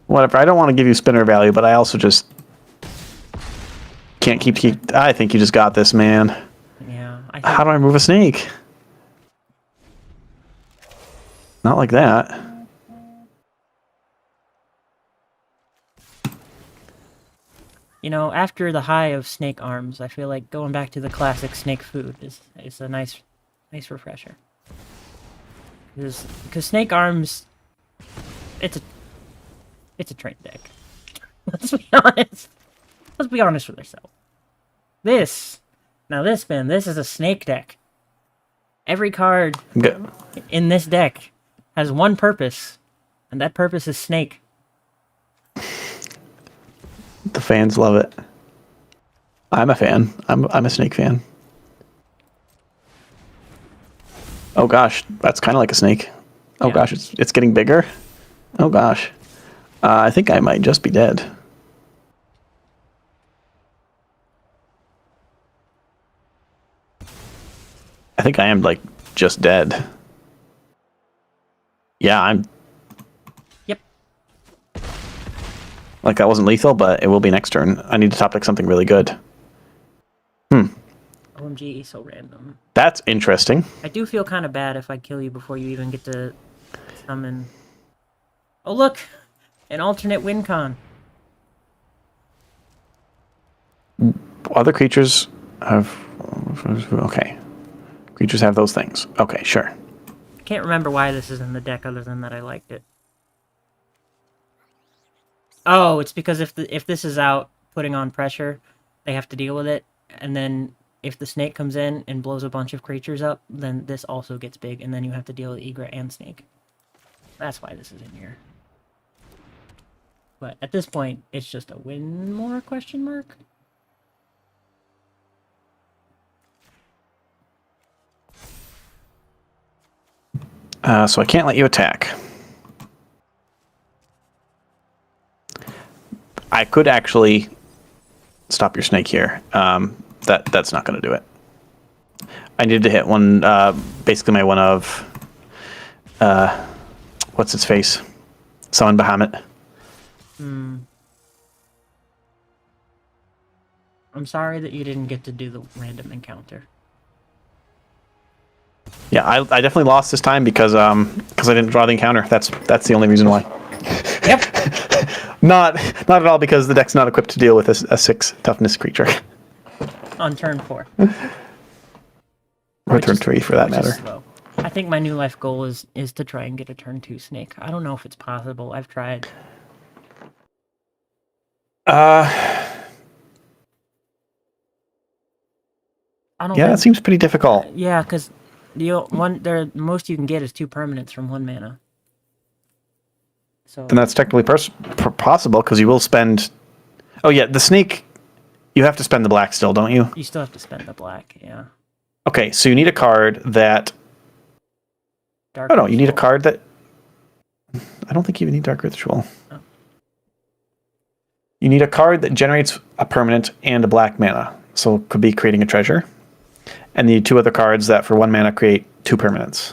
Whatever. I don't want to give you spinner value, but I also just can't keep. I think you just got this, man. Yeah. How do I remove a snake? Not like that. You know, after the high of snake arms, I feel like going back to the classic snake food is a nice refresher. Because Snake Arms, it's a train deck. Let's be honest. Let's be honest with ourselves. This is a snake deck. Every card in this deck has one purpose, and that purpose is snake. The fans love it. I'm a fan. I'm a snake fan. Oh gosh, that's kind of like a snake. Oh gosh, it's getting bigger. Oh gosh, I think I might just be dead. I think I am like just dead. Yeah, I'm. Yep. Like that wasn't lethal, but it will be next turn. I need to top deck something really good. OMG, so random. That's interesting. I do feel kind of bad if I kill you before you even get to summon. Oh look, an alternate win con. Other creatures have. Okay. Creatures have those things. Okay, sure. I can't remember why this is in the deck other than that I liked it. Oh, it's because if this is out putting on pressure, they have to deal with it, and then if the snake comes in and blows a bunch of creatures up, then this also gets big, and then you have to deal with Egret and snake. That's why this is in here. But at this point, it's just a win more question mark? So I can't let you attack. I could actually stop your snake here. That's not going to do it. I needed to hit one, basically my one of, what's its face? Summon Bahamut. I'm sorry that you didn't get to do the random encounter. Yeah, I definitely lost this time because I didn't draw the encounter. That's the only reason why. Yep. Not at all because the deck's not equipped to deal with a 6 toughness creature. On turn 4. Or turn 3 for that matter. Slow. I think my new life goal is to try and get a turn 2 snake. I don't know if it's possible. I've tried. That seems pretty difficult. Yeah, because the most you can get is 2 permanents from 1 mana. So. And that's technically possible because you will spend. Oh yeah, the snake. You have to spend the black still, don't you? You still have to spend the black, yeah. Okay, so you need a card that. Dark You Ritual. need a card that. I don't think you need Dark Ritual. Oh. You need a card that generates a permanent and a black mana. So it could be creating a treasure. And you need 2 other cards that for 1 mana create 2 permanents.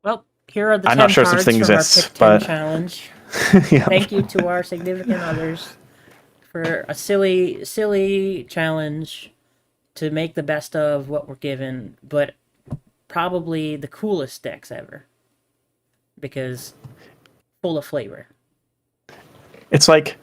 Well, here are the 10 I'm not sure cards such thing from exists, our Pick 10 but challenge. yeah. Thank you to our significant others for a silly challenge to make the best of what we're given, but probably the coolest decks ever. Because full of flavor. It's like,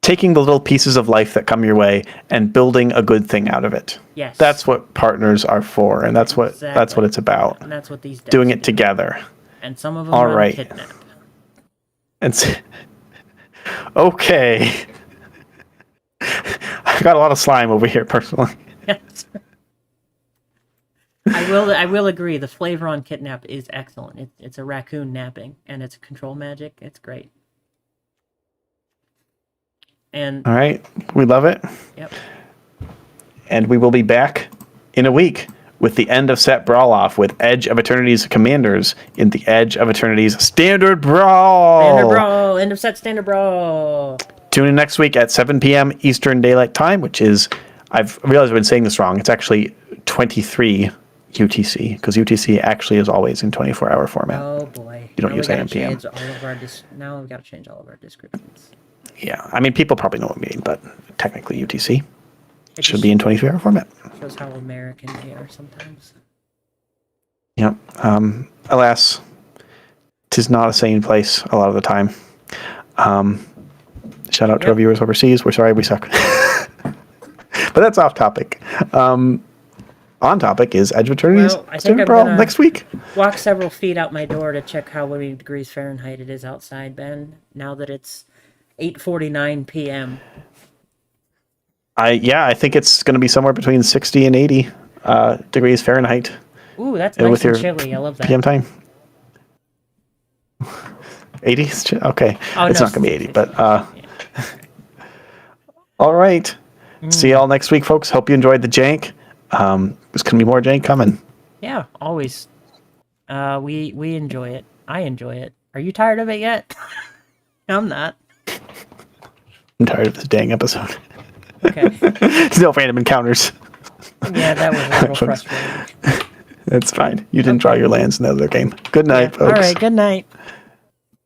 taking the little pieces of life that come your way and building a good thing out of it. Yes. That's what partners are for, and that's what it's about. And that's what these decks doing it do. together. And some of them All run right. kidnap. And okay. I got a lot of slime over here personally. Yes. I will agree. The flavor on kidnap is excellent. It's a raccoon napping, and it's a control magic. It's great. And all right, we love it. Yep. And we will be back in a week with the end of set brawl off with Edge of Eternity's commanders in the Edge of Eternity's Standard Brawl. Standard Brawl. End of set Standard Brawl. Tune in next week at 7 p.m. Eastern Daylight Time, which is, I've realized I've been saying this wrong. It's actually 23 UTC, because UTC actually is always in 24-hour format. Oh boy. You don't use AM PM. Now we've got to change all of our descriptions. Yeah, I mean, people probably know what we mean, but technically UTC should be in 24-hour format. Shows how American they are sometimes. Yep. Alas, 'tis not a sane place a lot of the time. Shout out to our viewers overseas. We're sorry we suck. But that's off topic. On topic is Edge of Eternity's Well, I think Standard I'm Brawl gonna next week. walk several feet out my door to check how many degrees Fahrenheit it is outside, Ben, now that it's 8:49 p.m. I think it's going to be somewhere between 60 and 80 degrees Fahrenheit. Ooh, that's And nice with and your chilly. I love that. PM time. 80 is okay. Oh, It's no, not going to be 80, but yeah. all right. See y'all next week, folks. Hope you enjoyed the jank. There's going to be more jank coming. Yeah, always. We enjoy it. I enjoy it. Are you tired of it yet? I'm not. I'm tired of this dang episode. Okay. No random encounters. Yeah, that was a little frustrating. That's fine. You didn't draw your lands in the other game. Good night, Yeah. folks. All right, good night.